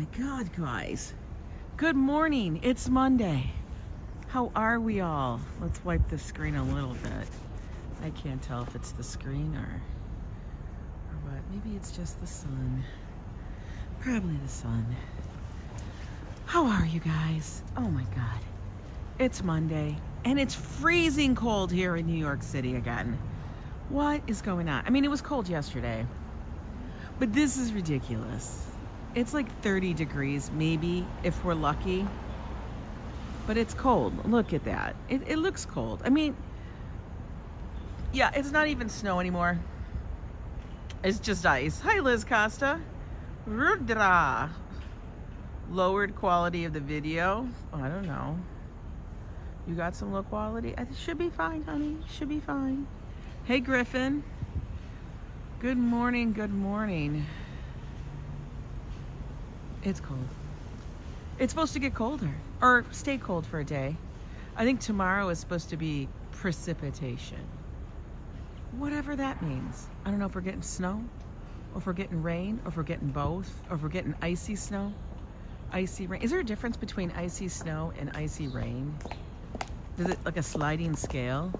my God, guys. Good morning. It's Monday. How are we all? Let's wipe the screen a little bit. I can't tell if it's the screen or what. Maybe it's just the sun. Probably the sun. How are you guys? Oh my God. It's Monday and it's freezing cold here in New York City again. What is going on? I mean, it was cold yesterday, but this is ridiculous. It's like 30 degrees, maybe, if we're lucky. But it's cold. Look at that. It looks cold. I mean, yeah, it's not even snow anymore. It's just ice. Hi, Liz Costa. Rudra. Lowered quality of the video. Oh, I don't know. You got some low quality? It should be fine, honey. Should be fine. Hey, Griffin. Good morning. Good morning. It's cold. It's supposed to get colder or stay cold for a day. I think tomorrow is supposed to be precipitation. Whatever that means. I don't know if we're getting snow or if we're getting rain or if we're getting both or if we're getting icy snow, icy rain. Is there a difference between icy snow and icy rain? Is it like a sliding scale?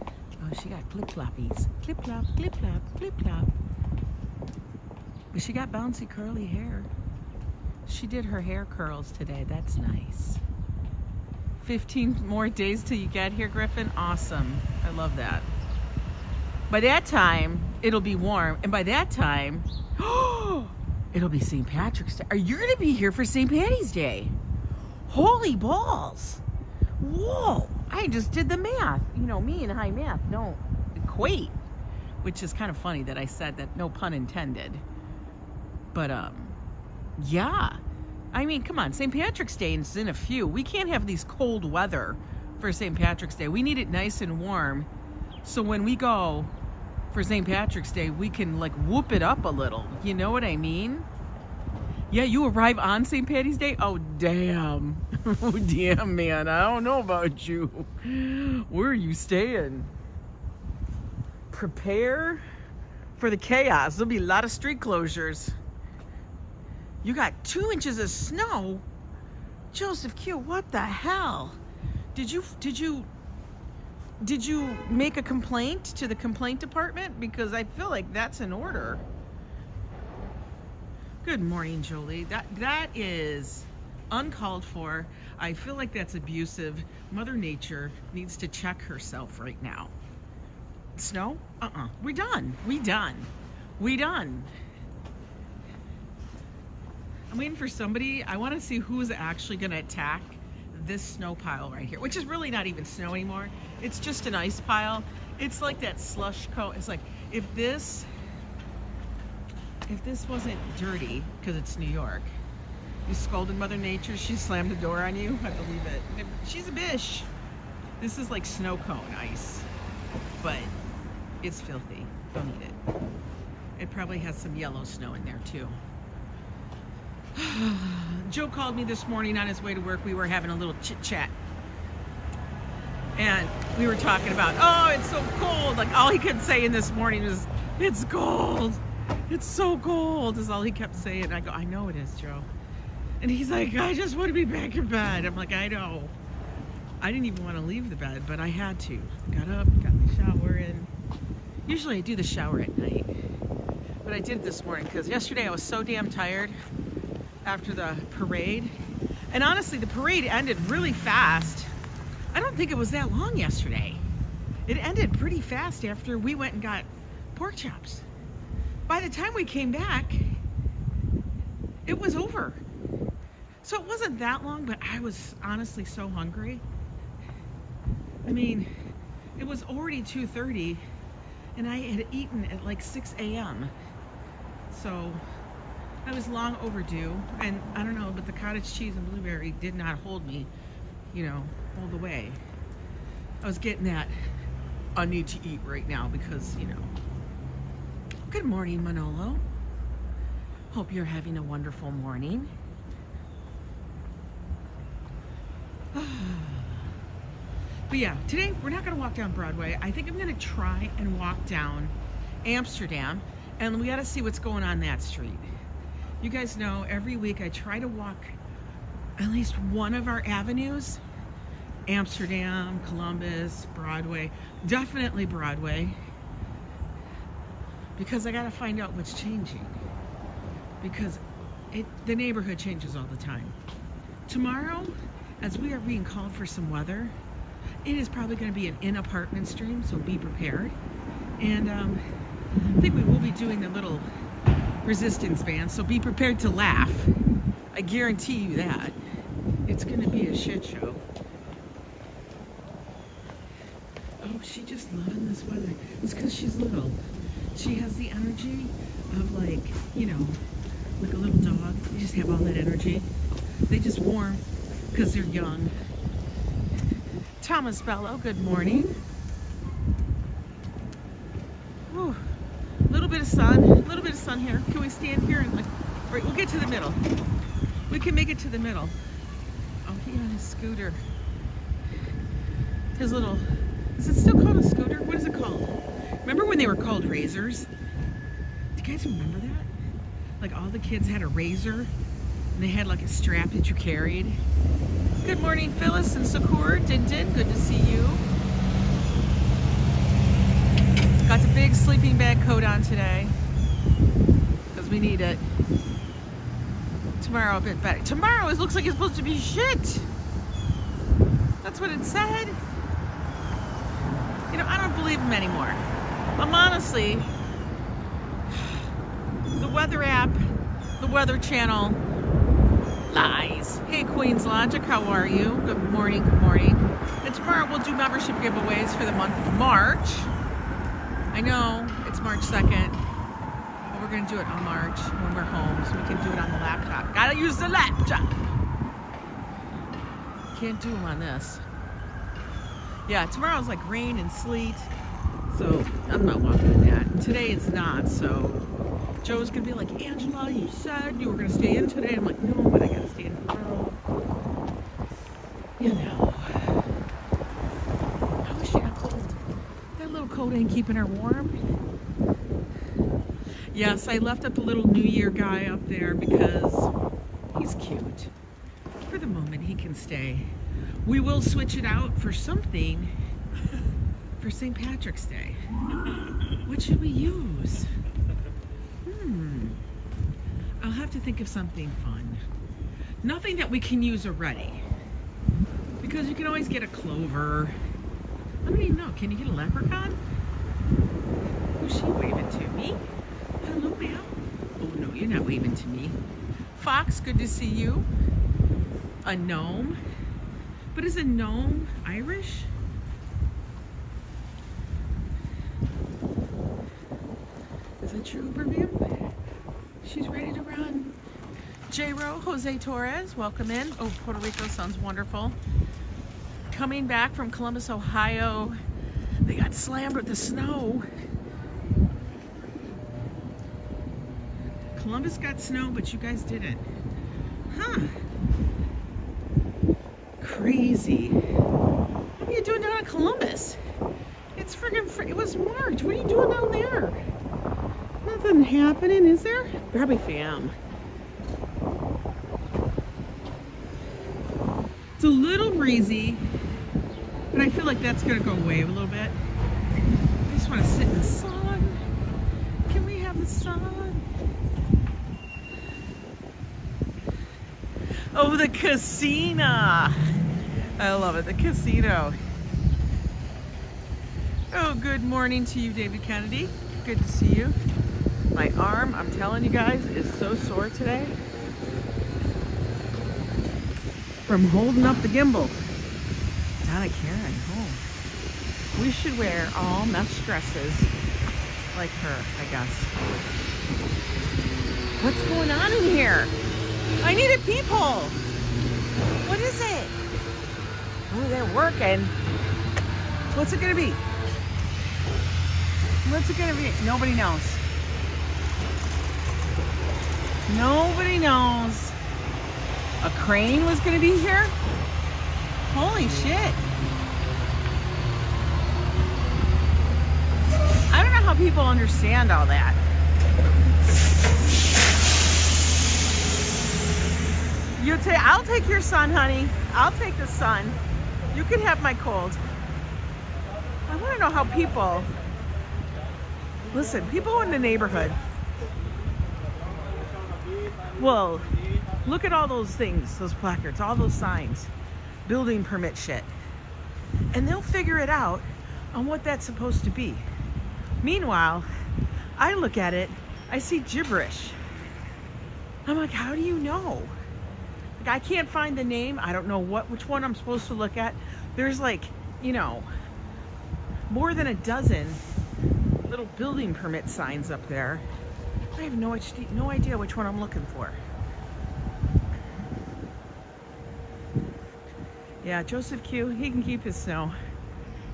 Oh, she got clip-cloppies. Clip-clop, clip-clop, clip-clop. But she got bouncy curly hair. She did her hair curls today. That's nice. 15 more days till you get here, Griffin. Awesome. I love that. By that time, it'll be warm. And by that time, it'll be St. Patrick's Day. Are you going to be here for St. Patty's Day? Holy balls. Whoa. I just did the math. You know, me and high math don't equate. Which is kind of funny that I said that, no pun intended. But, yeah. I mean, come on. St. Patrick's Day is in a few. We can't have these cold weather for St. Patrick's Day. We need it nice and warm. So when we go for St. Patrick's Day, we can like whoop it up a little. You know what I mean? Yeah, you arrive on St. Patty's Day? Oh, damn. Oh, damn, man. I don't know about you. Where are you staying? Prepare for the chaos. There'll be a lot of street closures. You got 2 inches of snow? Joseph Q, what the hell? Did you make a complaint to the complaint department? Because I feel like that's in order. Good morning, Jolie. That is uncalled for. I feel like that's abusive. Mother Nature needs to check herself right now. Snow? We're done. We done. I'm waiting for somebody. I want to see who's actually going to attack this snow pile right here, which is really not even snow anymore. It's just an ice pile. It's like that slush coat. It's like if this wasn't dirty, because it's New York, you scolded Mother Nature, she slammed the door on you. I believe it. She's a bitch. This is like snow cone ice, but it's filthy. Don't eat it. It probably has some yellow snow in there too. Joe called me this morning on his way to work. We were having a little chit chat and we were talking about, oh, it's so cold. Like all he kept saying this morning was, it's cold. It's so cold is all he kept saying. I go, I know it is, Joe. And he's like, I just want to be back in bed. I'm like, I know. I didn't even want to leave the bed, but I had to. Got up, got the shower in. Usually I do the shower at night, but I did this morning because yesterday I was so damn tired after the parade. And honestly, the parade ended really fast. I don't think it was that long yesterday. It ended pretty fast after we went and got pork chops. By the time we came back, it was over. So it wasn't that long, but I was honestly so hungry. I mean, it was already 2:30 and I had eaten at like 6 a.m. So I was long overdue, and I don't know, but the cottage cheese and blueberry did not hold me, all the way. I was getting that, I need to eat right now because, Good morning, Manolo. Hope you're having a wonderful morning. But yeah, today we're not going to walk down Broadway. I think I'm going to try and walk down Amsterdam, and we got to see what's going on that street. You guys know every week I try to walk at least one of our avenues. Amsterdam, Columbus, Broadway, definitely Broadway, because I got to find out what's changing, because the neighborhood changes all the time. Tomorrow, as we are being called for some weather, it is probably going to be an in-apartment stream, so be prepared. And I think we will be doing a little resistance band, so be prepared to laugh. I guarantee you that. It's going to be a shit show. Oh, she just loving this weather. It's because she's little. She has the energy of, like, you know, like a little dog. You just have all that energy. They just warm because they're young. Thomas Bello, good morning. Ooh, a little bit of sun here. Can we stand here and, like, right, we'll get to the middle. We can make it to the middle. Oh, he on his scooter. His little, is it still called a scooter? What is it called? Remember when they were called razors? Do you guys remember that? Like all the kids had a razor and they had like a strap that you carried. Good morning, Phyllis and Sakur. Din Din, good to see you. Got the big sleeping bag coat on today because we need it. Tomorrow a bit better. Tomorrow it looks like it's supposed to be shit. That's what it said. You know, I don't believe them anymore. Honestly, the weather app, the Weather Channel, lies. Hey, Queen's Logic, how are you? Good morning, good morning. And tomorrow we'll do membership giveaways for the month of March. I know it's March 2nd, but we're going to do it on March when we're home, so we can do it on the laptop. Gotta use the laptop. Can't do them on this. Yeah, tomorrow's like rain and sleet, so I'm not walking in that. And today it's not, so Joe's gonna be like, Angela, you said you were gonna stay in today. I'm like, no, but I gotta stay in tomorrow. You know. How is she not cold? That little coat ain't keeping her warm. Yes, I left up the little New Year guy up there because he's cute. For the moment, he can stay. We will switch it out for something for St. Patrick's Day. What should we use? I'll have to think of something fun. Nothing that we can use already. Because you can always get a clover. I don't even know. Can you get a leprechaun? Who's she waving to? Me? Hello, ma'am. Oh, no, you're not waving to me. Fox, good to see you. A gnome. But is a gnome Irish? Is it true, Birmingham? She's ready to run. J-Ro, Jose Torres, welcome in. Oh, Puerto Rico sounds wonderful. Coming back from Columbus, Ohio. They got slammed with the snow. Columbus got snow, but you guys didn't. Huh. Crazy. What are you doing down in Columbus? It's friggin' it was March. What are you doing down there? Nothing happening, is there? Probably fam. It's a little breezy, but I feel like that's gonna go away a little bit. I just want to sit in the sun. Can we have the sun? Oh, the casino. I love it, the casino. Oh, good morning to you, David Kennedy. Good to see you. My arm, I'm telling you guys, is so sore today from holding up the gimbal. Not a Karen, home. We should wear all mesh dresses like her, I guess. What's going on in here? I need a peephole. What is it? Oh, they're working. What's it gonna be? What's it gonna be? Nobody knows. Nobody knows. A crane was gonna be here? Holy shit. I don't know how people understand all that. I'll take your sun, honey. I'll take the sun. You can have my cold. I want to know how people, listen, people in the neighborhood, well, look at all those things, those placards, all those signs, building permit shit. And they'll figure it out on what that's supposed to be. Meanwhile, I look at it, I see gibberish. I'm like, how do you know? Like, I can't find the name. I don't know which one I'm supposed to look at. There's like, you know, more than a dozen little building permit signs up there. I have no idea which one I'm looking for. Yeah, Joseph Q, he can keep his snow.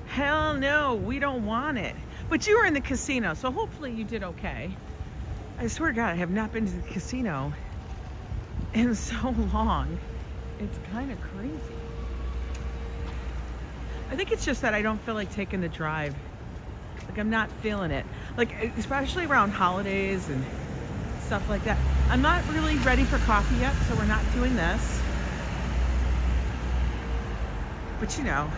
Hell no, we don't want it. But you were in the casino, so hopefully you did okay. I swear to God, I have not been to the casino in so long. It's kind of crazy. I think it's just that I don't feel like taking the drive. Like, I'm not feeling it. Like, especially around holidays and stuff like that. I'm not really ready for coffee yet, so we're not doing this. But you know,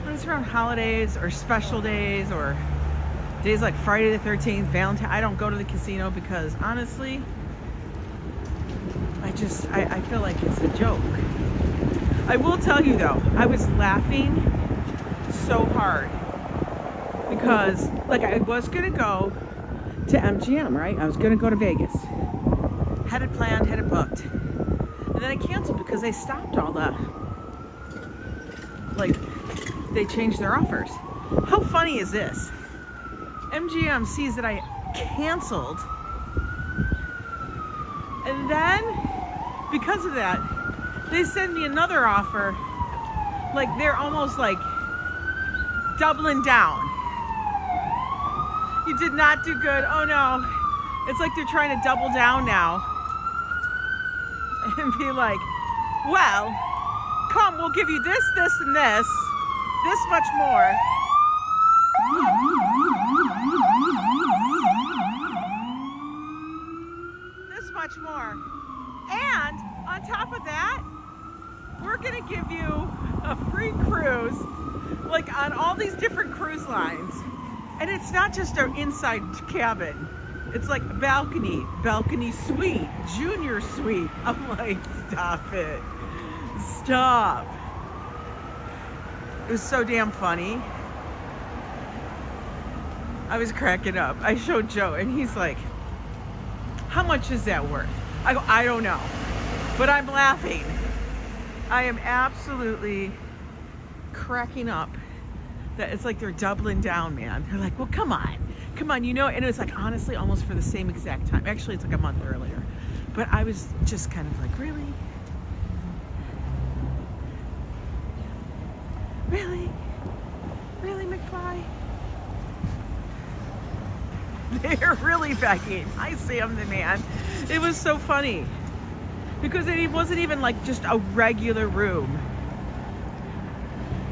when it's around holidays or special days or days like Friday the 13th, Valentine, I don't go to the casino because honestly, I feel like it's a joke. I will tell you though, I was laughing so hard because like I was gonna go to MGM, right? I was gonna go to Vegas. Had it planned, had it booked. And then I canceled because they stopped all the, like, they changed their offers. How funny is this? MGM sees that I canceled, and then because of that, they send me another offer. Like, they're almost like doubling down. You did not do good. Oh no. It's like they're trying to double down now and be like, well, come, we'll give you this, this, and this much more. This much more. And on top of that, we're gonna give you a free cruise, like on all these different cruise lines. And it's not just our inside cabin. It's like balcony suite, junior suite. I'm like, stop it. Stop. It was so damn funny. I was cracking up. I showed Joe and he's like, how much is that worth? I go, I don't know. But I'm laughing. I am absolutely cracking up that it's like they're doubling down, man. They're like, well, come on, you know. And it was like, honestly, almost for the same exact time. Actually, it's like a month earlier. But I was just kind of like, really? Really, McFly? They're really begging. I Sam the man. It was so funny because it wasn't even like just a regular room.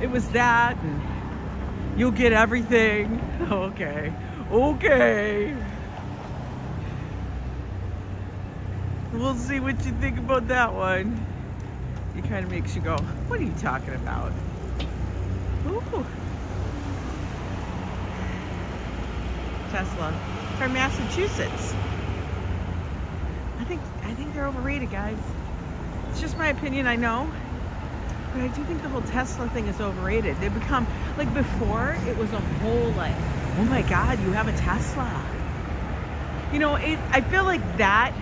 It was that, and you'll get everything. Okay. We'll see what you think about that one. It kind of makes you go, what are you talking about? Ooh. Tesla from Massachusetts. I think they're overrated, guys. It's just my opinion, I know. But I do think the whole Tesla thing is overrated. They become, like before, it was a whole like, oh my God, you have a Tesla. You know, I feel like that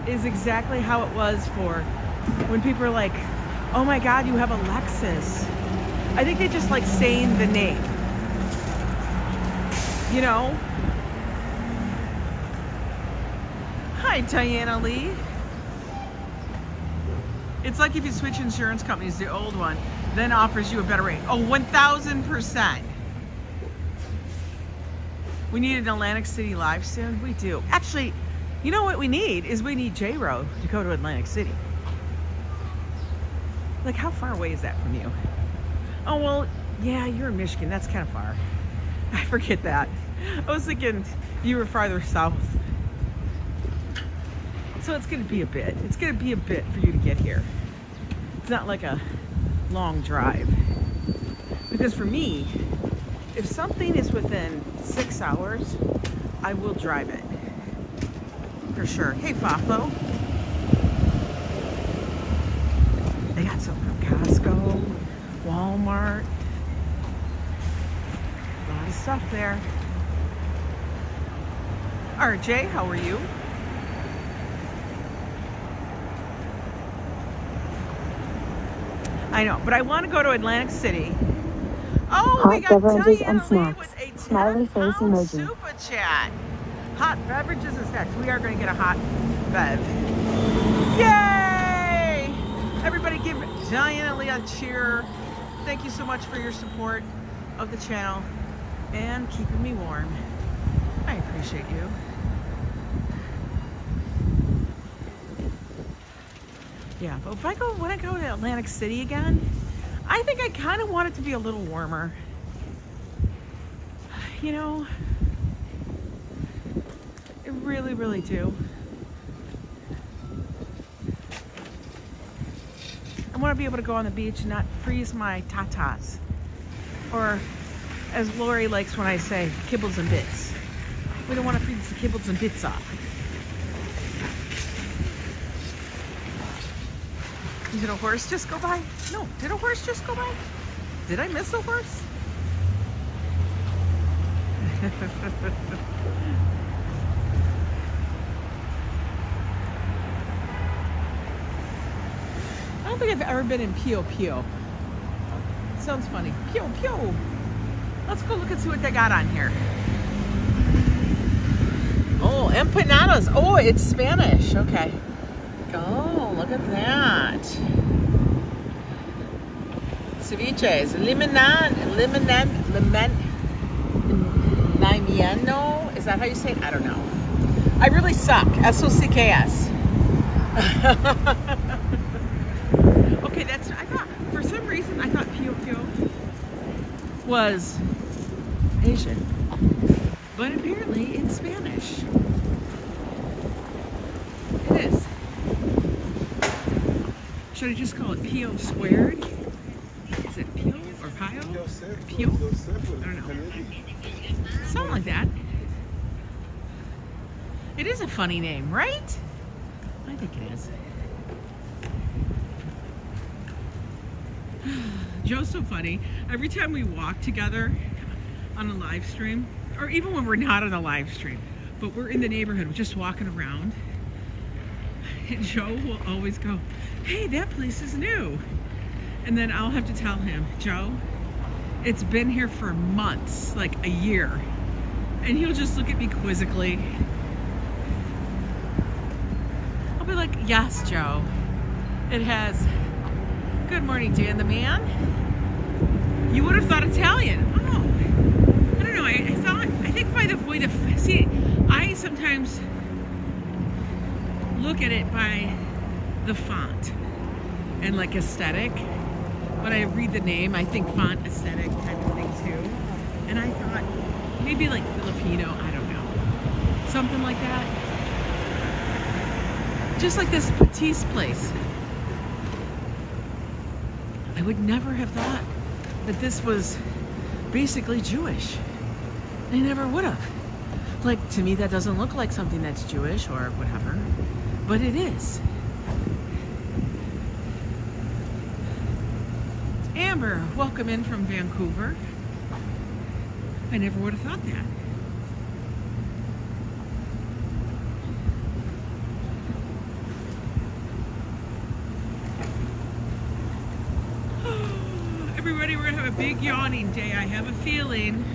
is exactly how it was for when people are like, oh my God, you have a Lexus. I think they just like saying the name. You know? Hi, Diana Lee. It's like if you switch insurance companies, the old one then offers you a better rate. Oh, 1000%. We need an Atlantic City live soon. We do. Actually, you know what we need is we need J-Ro to go to Atlantic City. Like, how far away is that from you? Oh, well, yeah, you're in Michigan. That's kind of far. I forget that. I was thinking you were farther south. So it's going to be a bit. It's going to be a bit for you to get here. It's not like a long drive. Because for me, if something is within 6 hours, I will drive it. For sure. Hey, FAFO. They got some from Costco, Walmart. A lot of stuff there. RJ, how are you? I know, but I want to go to Atlantic City. Oh, hot we got beverages Diane and Lee snacks. with a Smiley face 10-pound emoji. super chat. Hot beverages and snacks. We are going to get a hot bev. Yay! Everybody give Diane Lee a cheer. Thank you so much for your support of the channel and keeping me warm. I appreciate you. Yeah, but if I want to go to Atlantic City again, I think I kind of want it to be a little warmer. You know, I really, really do. I want to be able to go on the beach and not freeze my tatas. Or, as Lori likes when I say, kibbles and bits. We don't want to freeze the kibbles and bits off. Did a horse just go by? No, did a horse just go by? Did I miss a horse? I don't think I've ever been in Pio Pio. Sounds funny. Pio Pio. Let's go look and see what they got on here. Oh, empanadas. Oh, it's Spanish. Okay. Oh, look at that. Ceviches. Limiano. Is that how you say it? I don't know. I really suck. S-O-C-K-S. Okay, that's, I thought, for some reason, I thought Pio Pio was Asian. But apparently it's Spanish. It is. Should I just call it Pio squared? Is it Pio or Pio? Pio? I don't know. Something like that. It is a funny name, right? I think it is. Joe's so funny. Every time we walk together on a live stream, or even when we're not on a live stream, but we're in the neighborhood, we're just walking around, and Joe will always go, hey, that place is new. And then I'll have to tell him, Joe, it's been here for months, like a year. And he'll just look at me quizzically. I'll be like, yes, Joe, it has. Good morning, Dan the man. You would have thought Italian. Oh, I don't know. I think by the way see, I sometimes look at it by the font and like aesthetic. When I read the name, I think font aesthetic type of thing too. And I thought maybe like Filipino, I don't know. Something like that. Just like this Patisse place. I would never have thought that this was basically Jewish. I never would have. Like, to me, that doesn't look like something that's Jewish or whatever, but it is. Amber, welcome in from Vancouver. I never would have thought that. Everybody, we're gonna have a big yawning day. I have a feeling.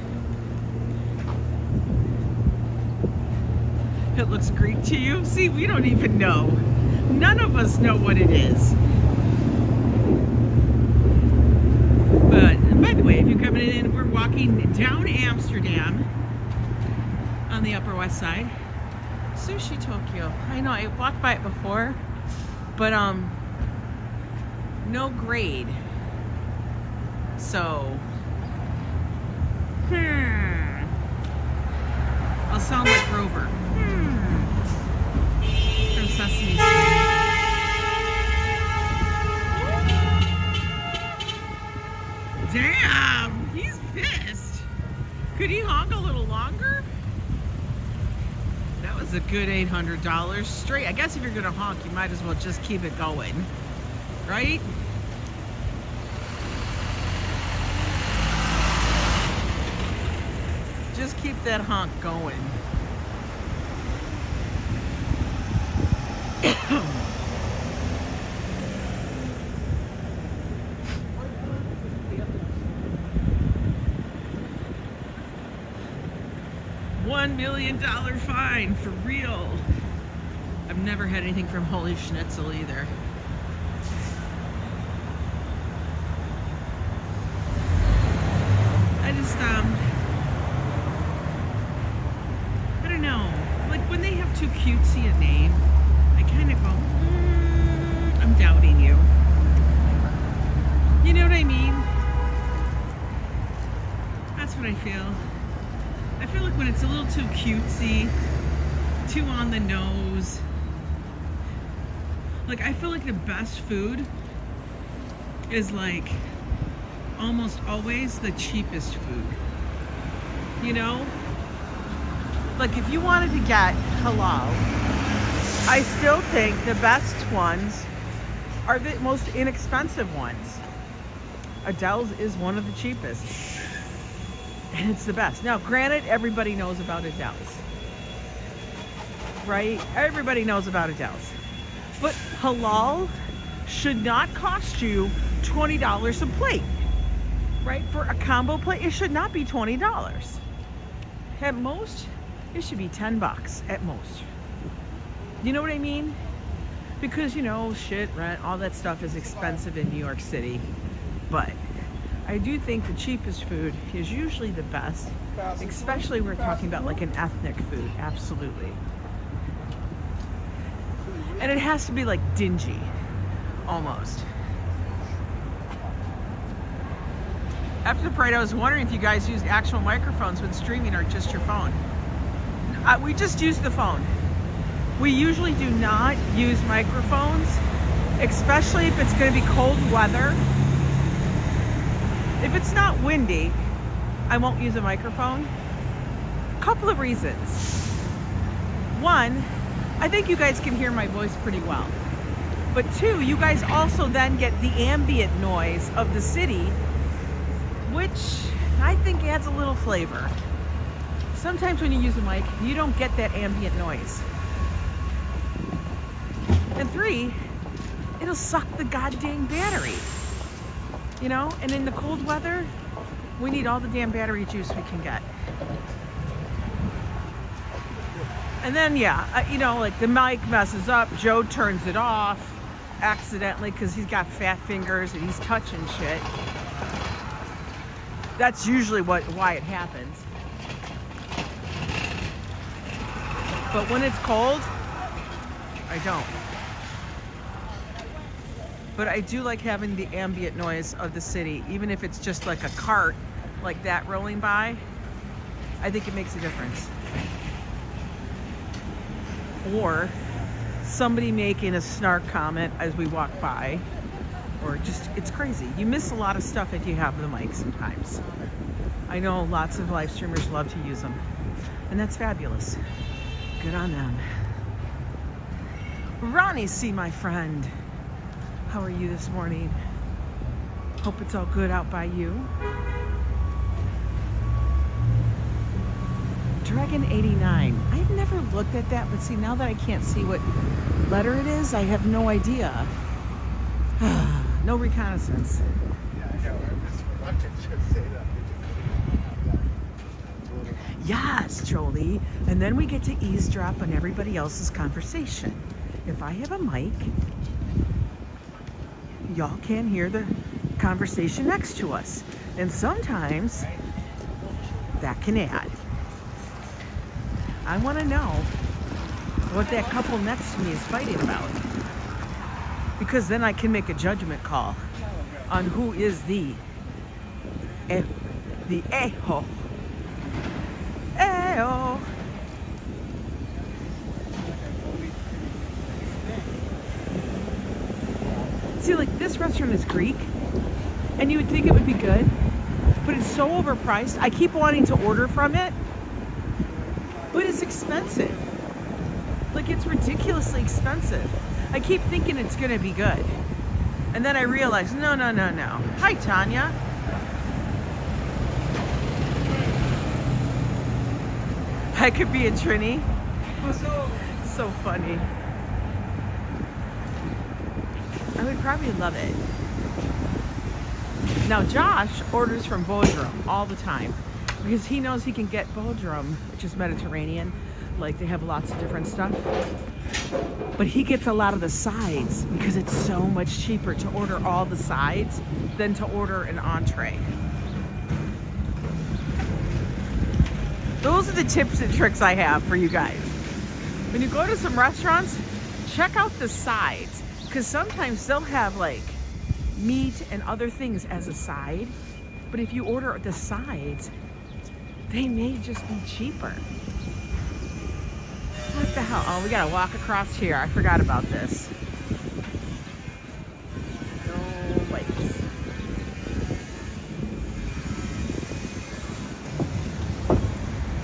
It looks Greek to you? See, we don't even know. None of us know what it is. But by the way, if you're coming in, we're walking down Amsterdam on the Upper West Side. Sushi Tokyo. I know, I walked by it before, but no grade. So, I'll sound like Grover. From Sesame Street. Damn, he's pissed. Could he honk a little longer? That was a good $800 straight. I guess if you're gonna honk, you might as well just keep it going, right? Just keep that honk going. $1 million fine, for real. I've never had anything from Holy Schnitzel either. I just, I don't know. Like when they have too cutesy a name, I kind of go, I'm doubting you. You know what I mean? That's what I feel. I feel like when it's a little too cutesy, too on the nose. Like I feel like the best food is like almost always the cheapest food. You know? Like if you wanted to get halal, I still think the best ones are the most inexpensive ones. Adele's is one of the cheapest. And it's the best. Now, granted, everybody knows about Adele's. Right? Everybody knows about Adele's. But halal should not cost you $20 a plate. Right? For a combo plate, it should not be $20. At most, it should be $10 at most. You know what I mean? Because, you know, shit, rent, all that stuff is expensive in New York City. But I do think the cheapest food is usually the best, especially we're talking about like an ethnic food, absolutely. And it has to be like dingy, almost. After the parade, I was wondering if you guys used actual microphones when streaming or just your phone. We just use the phone. We usually do not use microphones, especially if it's going to be cold weather. If it's not windy, I won't use a microphone. A couple of reasons. One, I think you guys can hear my voice pretty well. But two, you guys also then get the ambient noise of the city, which I think adds a little flavor. Sometimes when you use a mic, you don't get that ambient noise. And three, it'll suck the goddamn battery. You know, and in the cold weather, we need all the damn battery juice we can get. And then, yeah, you know, like the mic messes up, Joe turns it off accidentally because he's got fat fingers and he's touching shit. That's usually why it happens. But when it's cold, I don't. But I do like having the ambient noise of the city, even if it's just like a cart like that rolling by. I think it makes a difference. Or somebody making a snark comment as we walk by, or just, it's crazy. You miss a lot of stuff if you have the mic sometimes. I know lots of live streamers love to use them, and that's fabulous. Good on them. Rhonie, see my friend. How are you this morning? Hope it's all good out by you. Dragon 89. I've never looked at that, but see, now that I can't see what letter it is, I have no idea. No reconnaissance. Yeah, I know. I was just say that. Yes, Jolie. And then we get to eavesdrop on everybody else's conversation. If I have a mic, y'all can't hear the conversation next to us. And sometimes that can add. I want to know what that couple next to me is fighting about. Because then I can make a judgment call on who is the a-hole. Ayo. this restaurant is Greek, and you would think it would be good, but it's so overpriced. I keep wanting to order from it, but it's expensive. Like, it's ridiculously expensive. I keep thinking it's gonna be good. And then I realize, no. Hi, Tanya. I could be a Trini. So funny. I would probably love it. Now, Josh orders from Bodrum all the time because he knows he can get Bodrum, which is Mediterranean. Like, they have lots of different stuff. But he gets a lot of the sides because it's so much cheaper to order all the sides than to order an entree. Those are the tips and tricks I have for you guys. When you go to some restaurants, check out the sides, because sometimes they'll have like meat and other things as a side, but if you order the sides, they may just be cheaper. What the hell? Oh, we gotta walk across here. I forgot about this. No bikes.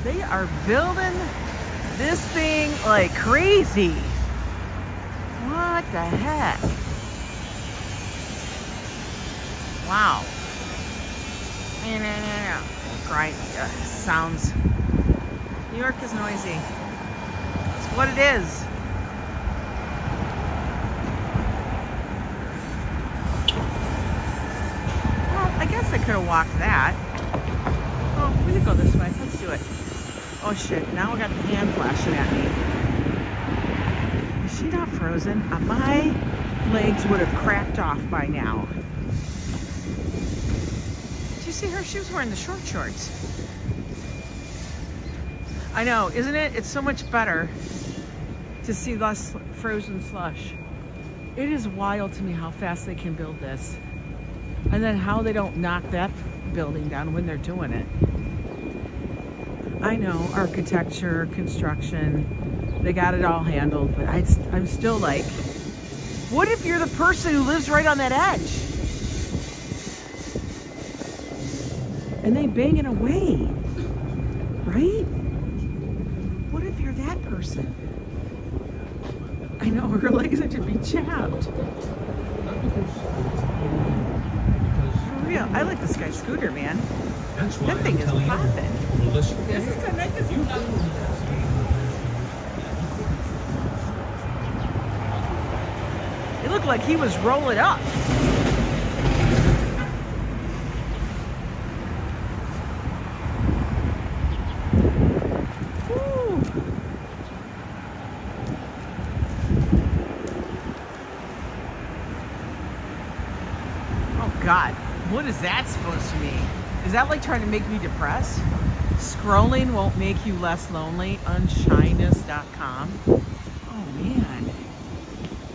They are building this thing like crazy. What the heck? Wow. Grind. Sounds. New York is noisy. It's what it is. Well, I guess I could have walked that. Oh, we could go this way. Let's do it. Oh shit, now I got the hand flashing at me. Is she not frozen? My legs would have cracked off by now. Did you see her? She was wearing the short shorts. I know, isn't it? It's so much better to see less frozen slush. It is wild to me how fast they can build this. And then how they don't knock that building down when they're doing it. I know, architecture, construction, they got it all handled, but I'm still like, what if you're the person who lives right on that edge? And they bang it away, right? What if you're that person? I know, her legs have to be chapped. For real, I like this guy's scooter, man. That thing is popping. It looked like he was rolling up. Woo. Oh God, what is that supposed to mean? Is that like trying to make me depressed? Scrolling won't make you less lonely. Unshyness.com. Oh man.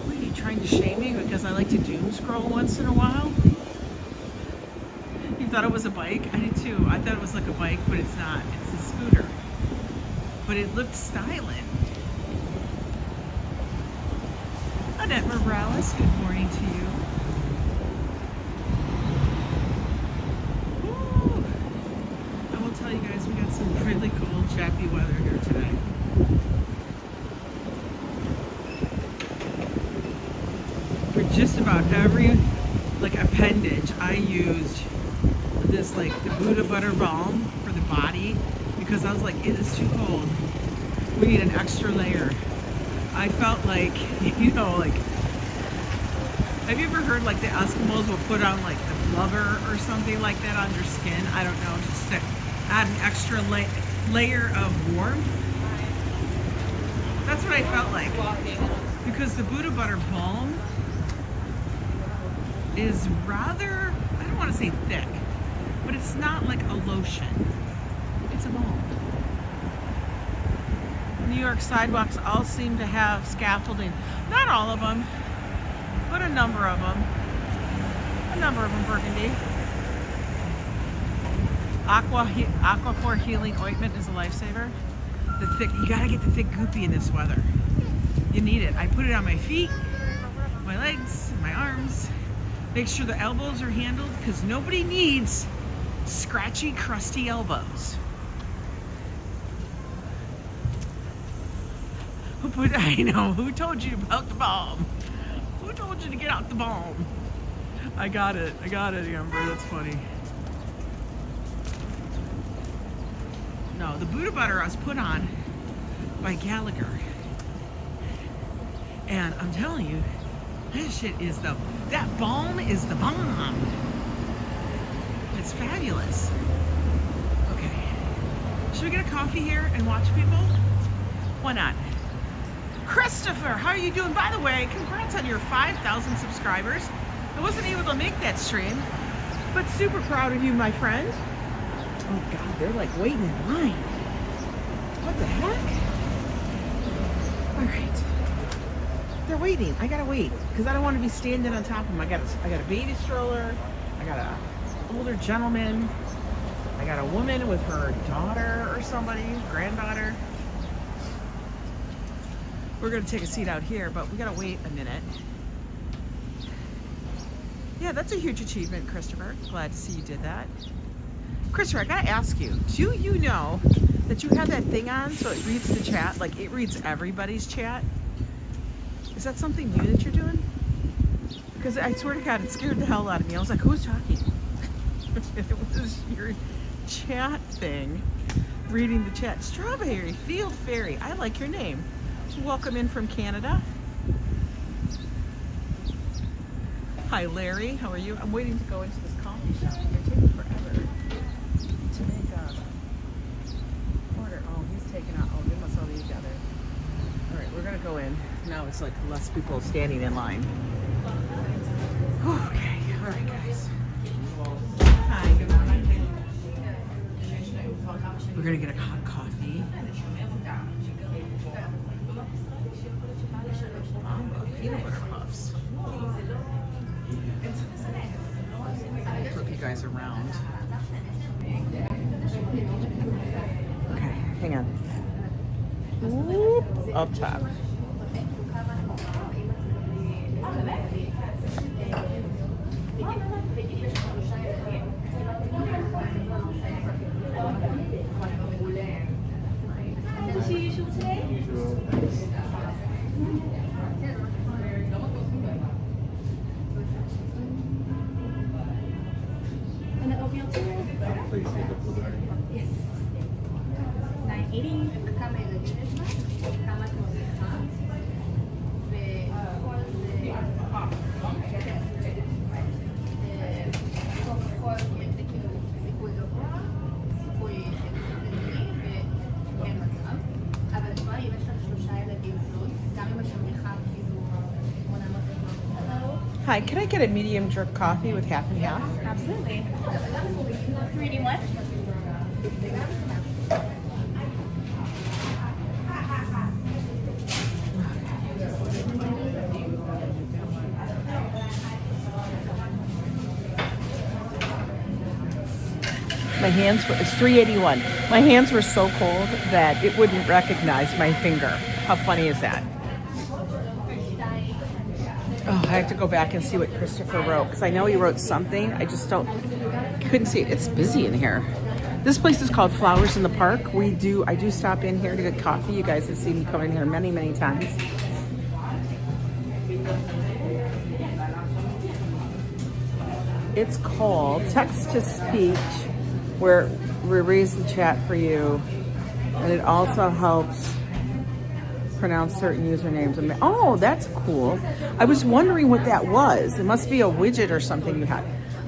What are you trying to shame me because I like to doom scroll once in a while? You thought it was a bike? I did too. I thought it was like a bike, but it's not. It's a scooter. But it looked styling. Annette Morales, good morning to you. You guys, we got some really cool chappy weather here today. For just about every like appendage, I used this like the Buddha butter balm for the body because I was like, it is too cold. We need an extra layer. I felt like, you know, like, have you ever heard like the Eskimos will put on like the blubber or something like that on your skin? I don't know, just to add an extra layer of warmth. That's what I felt like. Because the Buddha butter balm is rather, I don't want to say thick, but it's not like a lotion. It's a balm. New York sidewalks all seem to have scaffolding. Not all of them, but a number of them. A number of them burgundy. Aquaphor Healing Ointment is a lifesaver. The thick, you gotta get the thick goopy in this weather. You need it. I put it on my feet, my legs, my arms. Make sure the elbows are handled because nobody needs scratchy, crusty elbows. I know, who told you about the bomb? Who told you to get out the bomb? I got it, Amber, that's funny. No, the Buddha butter I was put on by Gallagher. And I'm telling you, that shit is that balm is the bomb. It's fabulous. Okay. Should we get a coffee here and watch people? Why not? Christopher, how are you doing? By the way, congrats on your 5,000 subscribers. I wasn't able to make that stream, but super proud of you, my friend. Oh God, they're like waiting in line. What the heck? All right. They're waiting. I gotta wait because I don't want to be standing on top of them. I got a baby stroller. I got a older gentleman. I got a woman with her daughter or somebody, granddaughter. We're gonna take a seat out here, but we gotta wait a minute. Yeah, that's a huge achievement, Christopher. Glad to see you did that. Christopher, I gotta ask you, do you know that you have that thing on so it reads the chat, like it reads everybody's chat? Is that something new that you're doing? Because I swear to God, it scared the hell out of me. I was like, who's talking? It was your chat thing, reading the chat. Strawberry Field Fairy, I like your name. Welcome in from Canada. Hi Larry, how are you? I'm waiting to go into this coffee shop. They're taking forever to make a order. Oh, he's taking out. Oh, they must all be together. All right, we're gonna go in. Now it's like less people standing in line. Okay, all right guys. Hi, good morning. We're gonna get a hot coffee. Peanut butter puffs. Flip you guys around. Okay, hang on. Whoop, up top. Yes. 980. Hi, can I get a medium drip coffee with half and half? Absolutely. 3D1. My hands were, it's 381. My hands were so cold that it wouldn't recognize my finger. How funny is that? Oh, I have to go back and see what Christopher wrote because I know he wrote something. I just couldn't see it. It's busy in here. This place is called Flowers in the Park. I do stop in here to get coffee. You guys have seen me come in here many, many times. It's called Text to Speech, where we raise the chat for you, and it also helps pronounce certain usernames. Oh, that's cool. I was wondering what that was. It must be a widget or something you had.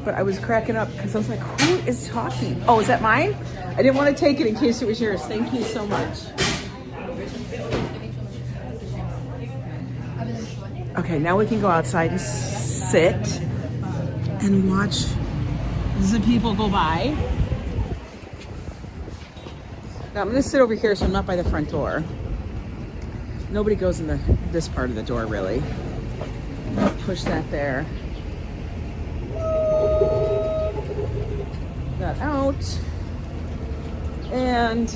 But I was cracking up because I was like, who is talking? Oh, is that mine? I didn't want to take it in case it was yours. Thank you so much. Okay, now we can go outside and sit and watch the people go by. Now I'm going to sit over here so I'm not by the front door. Nobody goes in this part of the door, really. Push that there. That out. And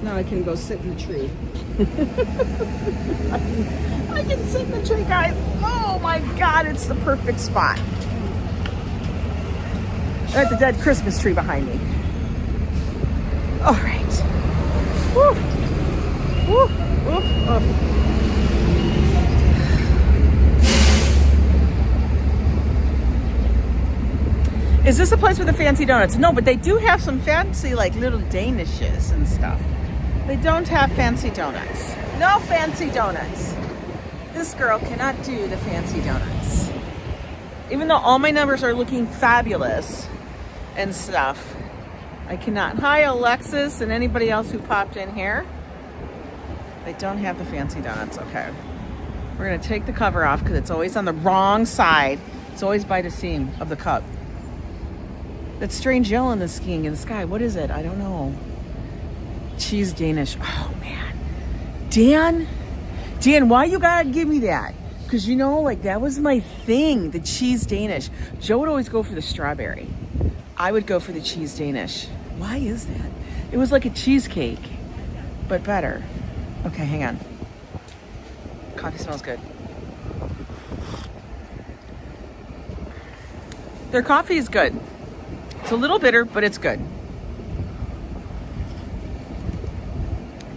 Now I can go sit in the tree. I can sit in the tree, guys. Oh my God, it's the perfect spot. At the dead Christmas tree behind me. All right. Woo. Woo. Oof. Oof. Is this a place with the fancy donuts? No, but they do have some fancy, like, little Danishes and stuff. They don't have fancy donuts. No fancy donuts. This girl cannot do the fancy donuts. Even though all my numbers are looking fabulous and stuff, I cannot. Hi, Alexis and anybody else who popped in here. They don't have the fancy donuts. Okay. We're going to take the cover off because it's always on the wrong side. It's always by the seam of the cup. That strange yellow in the skiing in the sky. What is it? I don't know. Cheese Danish. Oh, man. Dan, why you gotta give me that? Because, you know, like, that was my thing, the cheese Danish. Joe would always go for the strawberry. I would go for the cheese Danish. Why is that? It was like a cheesecake, but better. Okay, hang on. Coffee smells good. Their coffee is good. It's a little bitter, but it's good.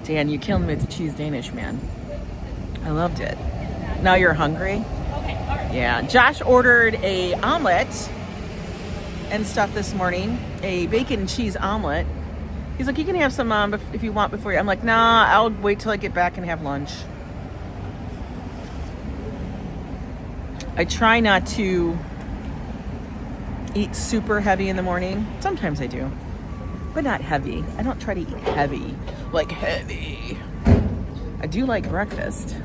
Dan, you killed me with the cheese Danish, man. I loved it. Now you're hungry? Okay, all right. Yeah. Josh ordered a omelet and stuff this morning. A bacon and cheese omelet. He's like, you can have some if you want before you. I'm like, nah, I'll wait till I get back and have lunch. I try not to eat super heavy in the morning. Sometimes I do, but not heavy. I don't try to eat heavy, like heavy. I do like breakfast.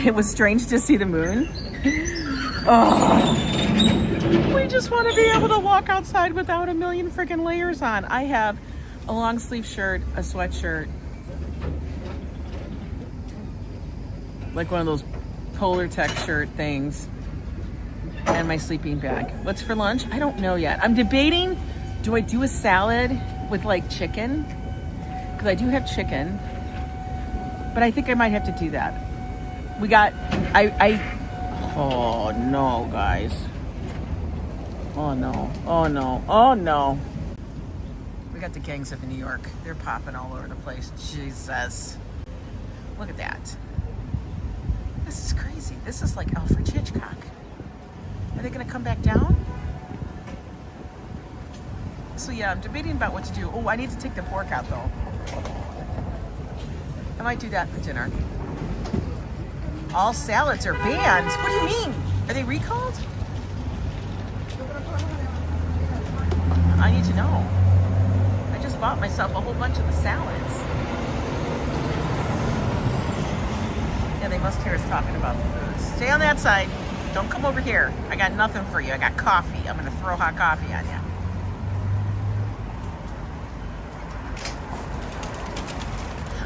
It was strange to see the moon. Oh, we just want to be able to walk outside without a million freaking layers on. I have a long sleeve shirt, a sweatshirt, like one of those polar tech shirt things, and my sleeping bag. What's for lunch? I don't know yet. I'm debating, do I do a salad with like chicken? Because I do have chicken, but I think I might have to do that. We got, oh no, guys. Oh no, oh no, oh no. We got the gangs of New York. They're popping all over the place. Jesus. Look at that. This is crazy. This is like Alfred Hitchcock. Are they gonna come back down? So yeah, I'm debating about what to do. Oh, I need to take the pork out though. I might do that for dinner. All salads are banned. What do you mean? Are they recalled? I need to know. I just bought myself a whole bunch of the salads. Yeah, they must hear us talking about the food. Stay on that side. Don't come over here. I got nothing for you. I got coffee. I'm gonna throw hot coffee on you.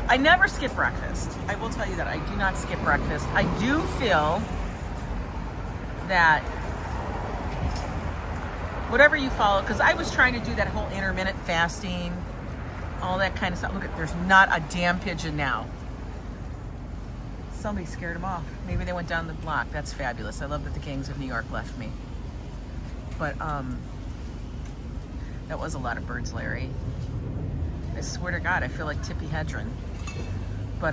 I never skip breakfast. I will tell you that. I do not skip breakfast. I do feel that whatever you follow, because I was trying to do that whole intermittent fasting, all that kind of stuff. Look at, there's not a damn pigeon now. Somebody scared them off. Maybe they went down the block. That's fabulous. I love that the gangs of New York left me. But that was a lot of birds, Larry. I swear to God, I feel like Tippi Hedren. But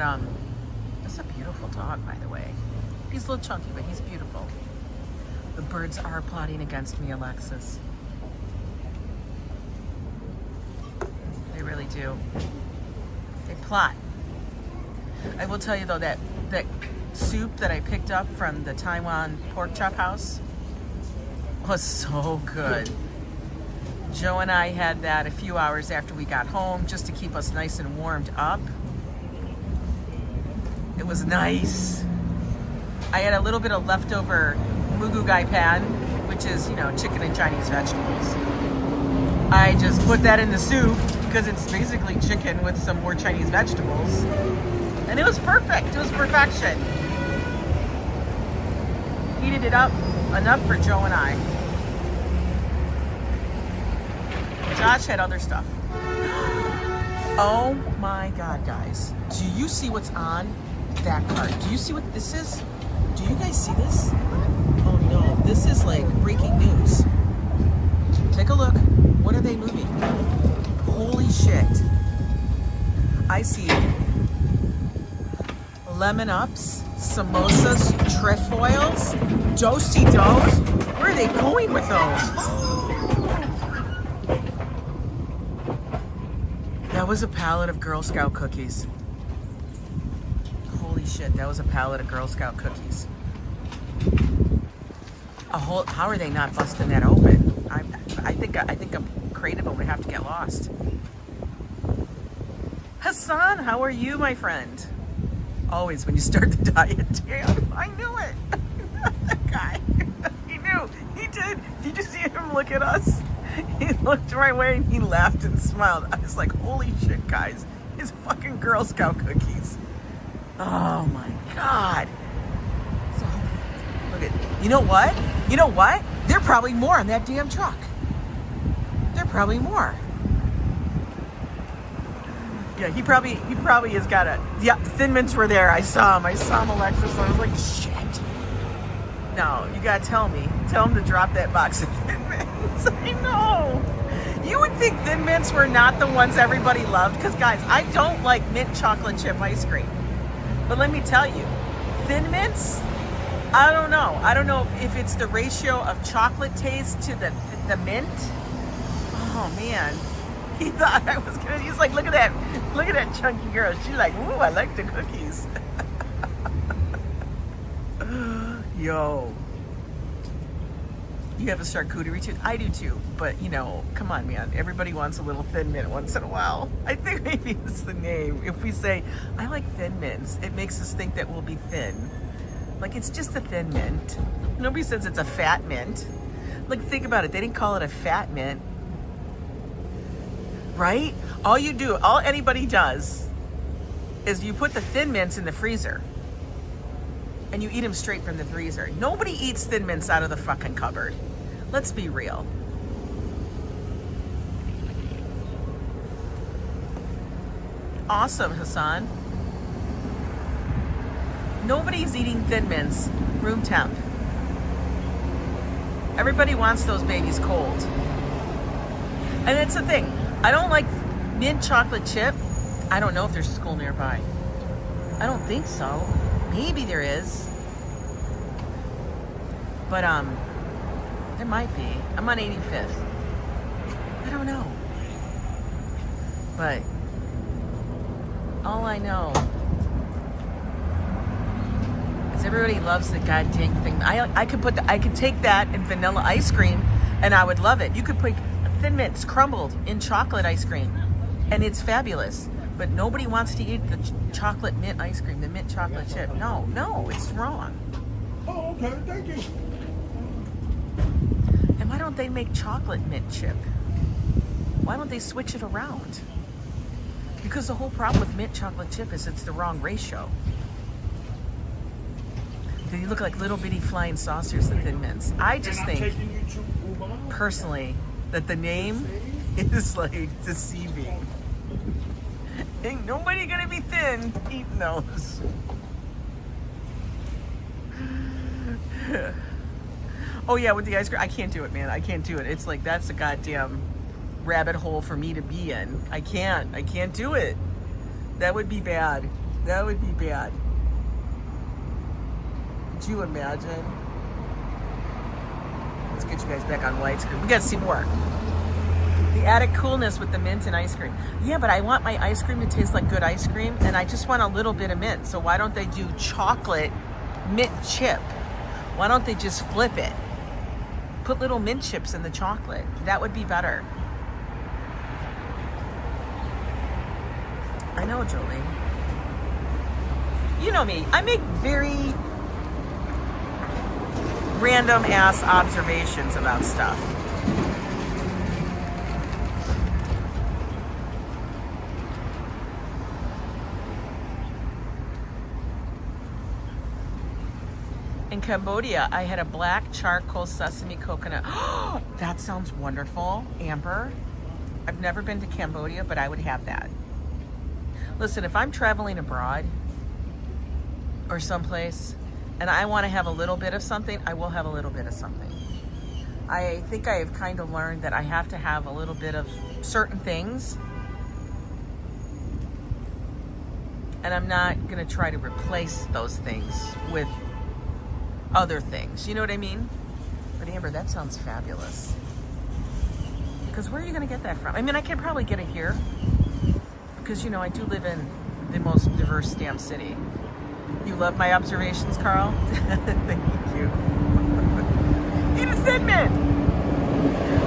that's a beautiful dog, by the way. He's a little chunky, but he's beautiful. The birds are plotting against me, Alexis. They really do. They plot. I will tell you though that soup that I picked up from the Taiwan pork chop house was so good. Joe and I had that a few hours after we got home just to keep us nice and warmed up. It was nice. I had a little bit of leftover mugu gai pan, which is, you know, chicken and Chinese vegetables. I just put that in the soup because it's basically chicken with some more Chinese vegetables. And it was perfect. It was perfection. Heated it up enough for Joe and I. Josh had other stuff. Oh my God, guys. Do you see what's on that cart? Do you see what this is? Do you guys see this? Oh no, this is like breaking news. Take a look. What are they moving? Holy shit. I see lemon ups, samosas, trefoils, do-si-dos. Where are they going with those? That was a pallet of Girl Scout cookies. Holy shit, that was a pallet of Girl Scout cookies. How are they not busting that open? I think a crate of them would have to get lost. Hassan, how are you, my friend? Always when you start the diet. Damn, I knew it. That guy, he knew. He did. Did you see him look at us? He looked my way and he laughed and smiled. I was like, holy shit, guys. It's fucking Girl Scout cookies. Oh my God. So, look at, you know what? You know what? There are probably more on that damn truck. There are probably more. Yeah, he probably has got it. Yeah, Thin Mints were there. I saw him, Alexis. I was like, shit. No, you gotta tell me. Tell him to drop that box of Thin Mints. I know. You would think Thin Mints were not the ones everybody loved. Because, guys, I don't like mint chocolate chip ice cream. But let me tell you, Thin Mints, I don't know. I don't know if it's the ratio of chocolate taste to the mint. Oh, man. He thought I was good. He's like, look at that chunky girl. She's like, ooh, I like the cookies. Yo. You have a charcuterie too? I do too. But, you know, come on, man. Everybody wants a little Thin Mint once in a while. I think maybe it's the name. If we say, I like Thin Mints, it makes us think that we'll be thin. Like, it's just a Thin Mint. Nobody says it's a fat mint. Like, think about it. They didn't call it a fat mint. Right? All anybody does is you put the Thin Mints in the freezer and you eat them straight from the freezer. Nobody eats Thin Mints out of the fucking cupboard. Let's be real. Awesome, Hassan. Nobody's eating Thin Mints room temp. Everybody wants those babies cold. And that's the thing. I don't like mint chocolate chip. I don't know if there's a school nearby. I don't think so. Maybe there is. But there might be. I'm on 85th. I don't know. But all I know is everybody loves the goddamn thing. I could take that in vanilla ice cream and I would love it. You could put Thin Mints crumbled in chocolate ice cream and it's fabulous. But nobody wants to eat the chocolate mint ice cream, the mint chocolate chip. No, it's wrong. Oh, okay, thank you. And why don't they make chocolate mint chip? Why don't they switch it around? Because the whole problem with mint chocolate chip is it's the wrong ratio. They look like little bitty flying saucers, the Thin Mints. I just think, personally, that the name is like deceiving. Ain't nobody gonna be thin eating those. Oh yeah, with the ice cream, I can't do it, man. I can't do it. It's like, that's a goddamn rabbit hole for me to be in. I can't do it. That would be bad. That would be bad. Could you imagine? Let's get you guys back on widescreen. We gotta see more. The added coolness with the mint and ice cream. Yeah, but I want my ice cream to taste like good ice cream, and I just want a little bit of mint. So why don't they do chocolate mint chip? Why don't they just flip it? Put little mint chips in the chocolate. That would be better. I know, Jolie. You know me. I make very random ass observations about stuff. In Cambodia, I had a black charcoal sesame coconut. That sounds wonderful, Amber. I've never been to Cambodia, but I would have that. Listen, if I'm traveling abroad or someplace and I want to have a little bit of something, I will have a little bit of something. I think I have kind of learned that I have to have a little bit of certain things, and I'm not going to try to replace those things with other things. You know what I mean? But Amber, that sounds fabulous. Because where are you going to get that from? I mean, I can probably get it here. Because, you know, I do live in the most diverse damn city. You love my observations, Carl? Thank you. Eat a Thin Mint!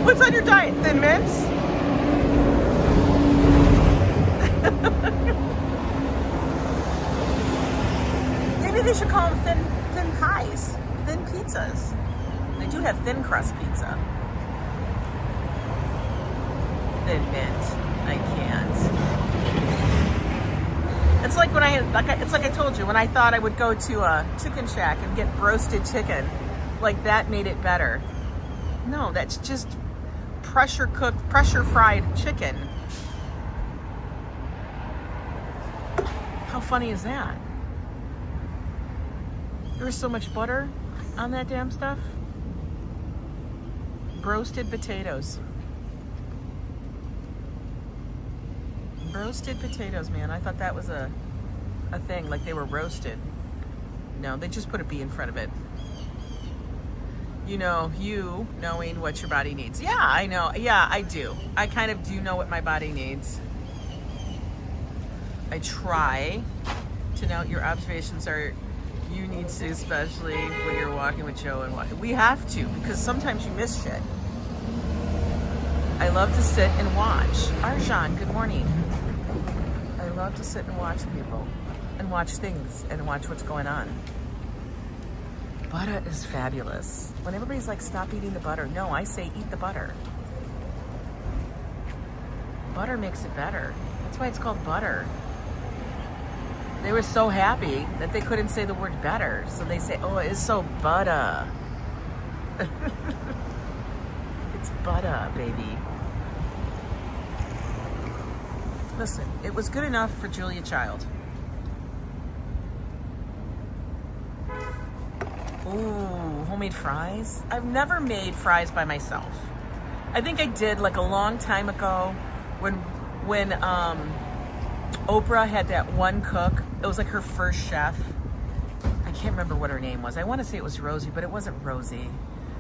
What's on your diet? Thin Mints? Maybe they should call them thin pies, thin pizzas. They do have thin crust pizza. Thin Mint. I can't. It's like when it's like I told you, when I thought I would go to a chicken shack and get roasted chicken, like that made it better. No, that's just pressure cooked, pressure fried chicken. How funny is that? There was so much butter on that damn stuff. Roasted potatoes. Roasted potatoes, man. I thought that was a thing, like they were roasted. No, they just put a B in front of it. You know, you knowing what your body needs. Yeah, I know. Yeah, I do. I kind of do know what my body needs. I try to know. Your observations are, you need to, especially when you're walking with Joe and walking. We have to, because sometimes you miss shit. I love to sit and watch. Arjan, good morning. I love to sit and watch people and watch things and watch what's going on. Butter is fabulous. When everybody's like, stop eating the butter. No, I say eat the butter. Butter makes it better. That's why it's called butter. They were so happy that they couldn't say the word better. So they say, oh, it's so butter. It's butter, baby. Listen, it was good enough for Julia Child. Ooh, homemade fries. I've never made fries by myself. I think I did like a long time ago when Oprah had that one cook. It was like her first chef. I can't remember what her name was. I want to say it was Rosie, but it wasn't Rosie.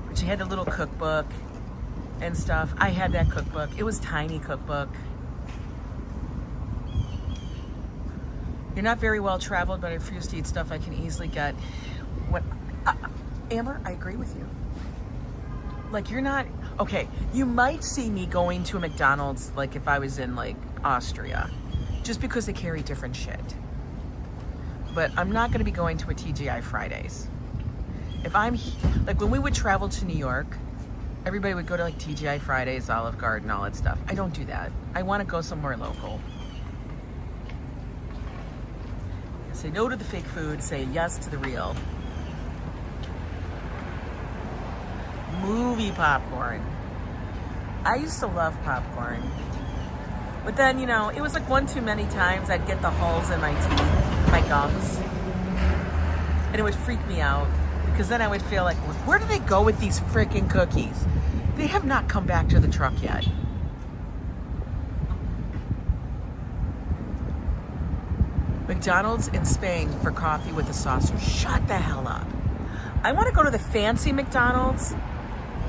But she had a little cookbook and stuff. I had that cookbook. It was tiny cookbook. You're not very well traveled, but I refuse to eat stuff I can easily get. What? Amber, I agree with you. Like, you're not, okay, you might see me going to a McDonald's, like if I was in like Austria, just because they carry different shit. But I'm not gonna be going to a TGI Fridays. If I'm, like when we would travel to New York, everybody would go to like TGI Fridays, Olive Garden, all that stuff. I don't do that. I wanna go somewhere local. Say no to the fake food, say yes to the real. Movie popcorn. I used to love popcorn. But then, you know, it was like one too many times I'd get the holes in my teeth, my gums. And it would freak me out. Because then I would feel like, where do they go with these freaking cookies? They have not come back to the truck yet. McDonald's in Spain for coffee with a saucer. Shut the hell up. I want to go to the fancy McDonald's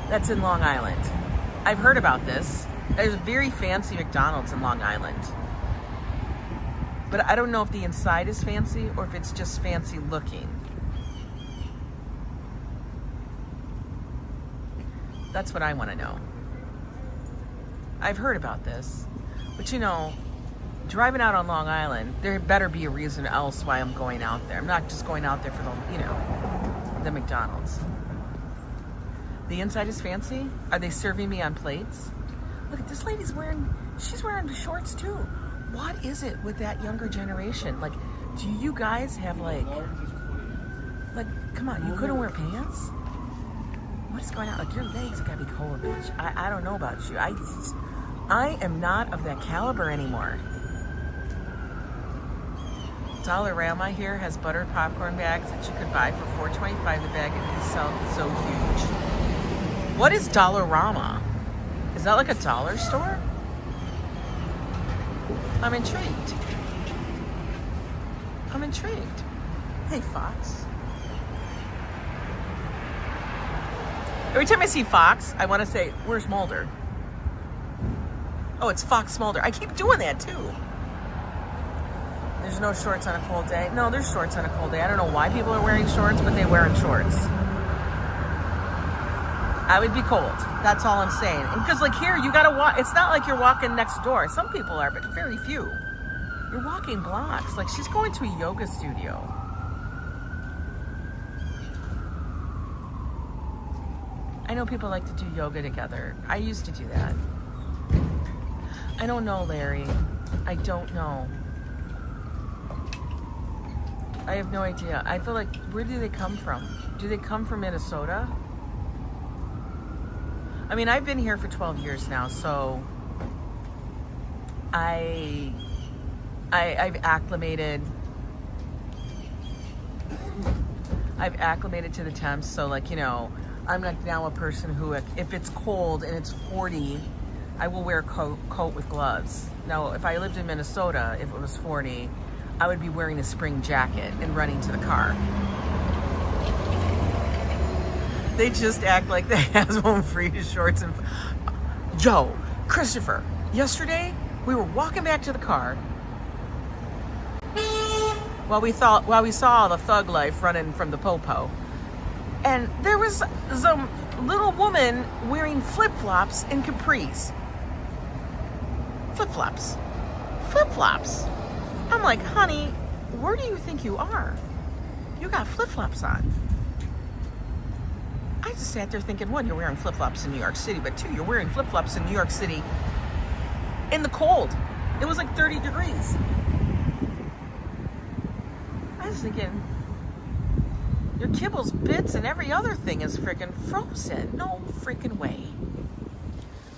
that's in Long Island. I've heard about this. There's a very fancy McDonald's in Long Island. But I don't know if the inside is fancy or if it's just fancy looking. That's what I want to know. I've heard about this. But you know, driving out on Long Island, there better be a reason else why I'm going out there. I'm not just going out there for the, you know, the McDonald's. The inside is fancy? Are they serving me on plates? Look, this lady's wearing, she's wearing shorts too. What is it with that younger generation? Like, do you guys have like, come on, you couldn't wear pants? What is going on? Like, your legs gotta be cold, bitch. I don't know about you. I am not of that caliber anymore. Dollarama here has buttered popcorn bags that you could buy for $4.25 the bag, and they sell so huge. What is Dollarama? Is that like a dollar store? I'm intrigued. I'm intrigued. Hey, Fox. Every time I see Fox, I want to say, where's Mulder? Oh, it's Fox Mulder. I keep doing that too. There's no shorts on a cold day. No, there's shorts on a cold day. I don't know why people are wearing shorts, but they wearing shorts. I would be cold. That's all I'm saying. Because like here, you gotta walk. It's not like you're walking next door. Some people are, but very few. You're walking blocks. Like she's going to a yoga studio. I know people like to do yoga together. I used to do that. I don't know, Larry. I don't know. I have no idea. I feel like, where do they come from? Do they come from Minnesota? I mean, I've been here for 12 years now, so I've acclimated. I've acclimated to the temps, so like, you know, I'm like now a person who, if it's cold and it's 40, I will wear a coat with gloves. Now, if I lived in Minnesota, if it was 40, I would be wearing a spring jacket and running to the car. They just act like they have one free shorts and... Joe, Christopher, yesterday we were walking back to the car while we saw the thug life running from the popo. And there was some little woman wearing flip-flops and capris. Flip-flops. Flip-flops. I'm like, honey, where do you think you are? You got flip-flops on. I just sat there thinking, one, you're wearing flip-flops in New York City, but two, you're wearing flip-flops in New York City in the cold. It was like 30 degrees. I was thinking, your kibbles, bits, and every other thing is freaking frozen. No freaking way.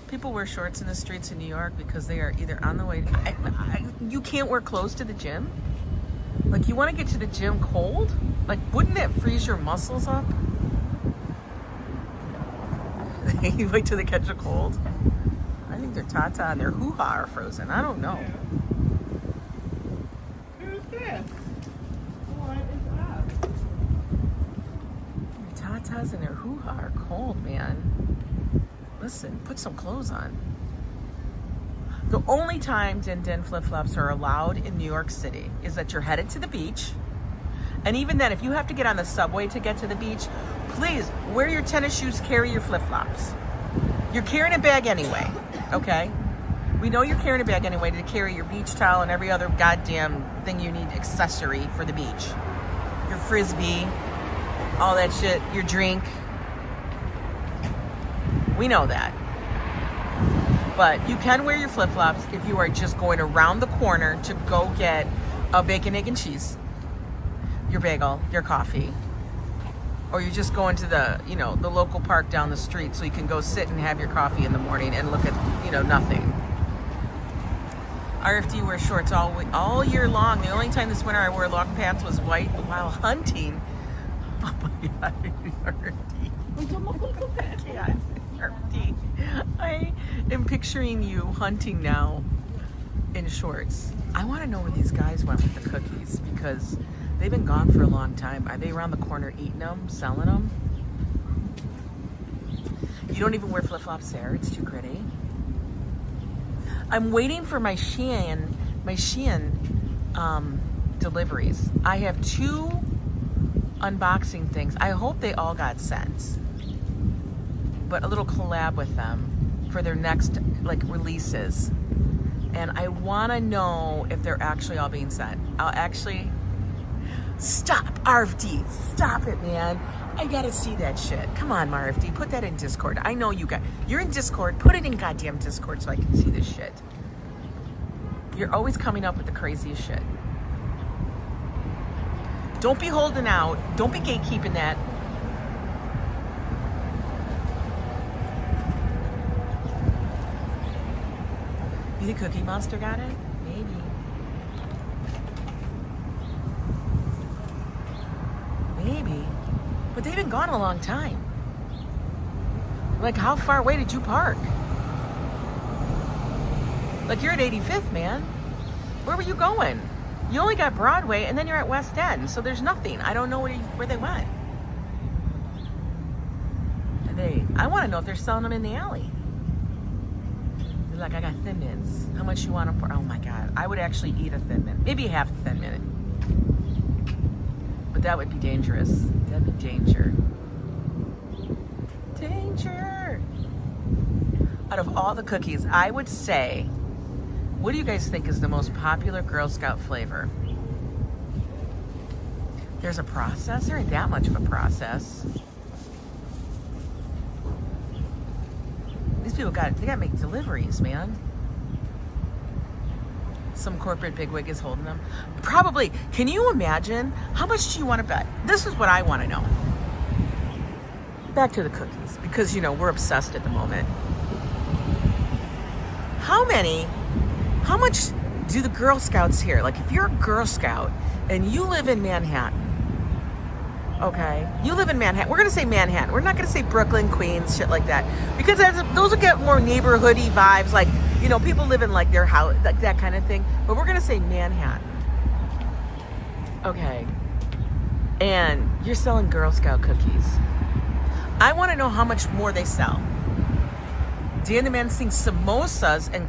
People wear shorts in the streets in New York because they are either on the way. You can't wear clothes to the gym. Like, you want to get to the gym cold? Like, wouldn't that freeze your muscles up? You wait till they catch a cold. I think their tata and their hoo-ha are frozen. I don't know. Who's this? What is up? Their tatas and their hoo-ha are cold, man. Listen, put some clothes on. The only time din flip-flops are allowed in New York City is that you're headed to the beach. And even then, if you have to get on the subway to get to the beach, please wear your tennis shoes, carry your flip-flops. You're carrying a bag anyway, okay? We know you're carrying a bag anyway to carry your beach towel and every other goddamn thing you need accessory for the beach. Your Frisbee, all that shit, your drink. We know that. But you can wear your flip-flops if you are just going around the corner to go get a bacon, egg, and cheese, your bagel, your coffee, or you're just going to the, you know, the local park down the street so you can go sit and have your coffee in the morning and look at, you know, nothing. RFD wears shorts all year long. The only time this winter I wore long pants was white while hunting. Oh my God, RFD. RFD. I am picturing you hunting now in shorts. I want to know where these guys went with the cookies because they've been gone for a long time. Are they around the corner eating them, selling them? You don't even wear flip-flops there. It's too gritty. I'm waiting for my Shein deliveries. I have 2 unboxing things. I hope they all got sent. But a little collab with them for their next like releases. And I want to know if they're actually all being sent. I'll actually... Stop, RFD. Stop it, man. I gotta see that shit. Come on, RFD. Put that in Discord. I know you're in Discord. Put it in goddamn Discord so I can see this shit. You're always coming up with the craziest shit. Don't be holding out. Don't be gatekeeping that. You think Cookie Monster got it? Maybe. But they've been gone a long time. Like, how far away did you park? Like, you're at 85th, man. Where were you going? You only got Broadway, and then you're at West End, so there's nothing. I don't know where they went. I want to know if they're selling them in the alley. They're like, I got Thin Mints. How much you want them for? Oh my God. I would actually eat a Thin Mint. Maybe half a Thin Mint. But that would be dangerous. That'd be danger. Danger. Out of all the cookies, I would say, what do you guys think is the most popular Girl Scout flavor? There's a process? There ain't that much of a process. These people they gotta make deliveries, man. Some corporate bigwig is holding them. Probably. Can you imagine? How much do you want to bet? This is what I want to know. Back to the cookies, because you know we're obsessed at the moment. How much do the Girl Scouts here? Like, if you're a Girl Scout and you live in Manhattan, okay? You live in Manhattan. We're going to say Manhattan. We're not going to say Brooklyn, Queens, shit like that. Because those will get more neighborhoody vibes. Like, you know, people live in, like, their house, like that kind of thing. But we're going to say Manhattan. Okay. And you're selling Girl Scout cookies. I want to know how much more they sell. Dan the Man thinks samosas and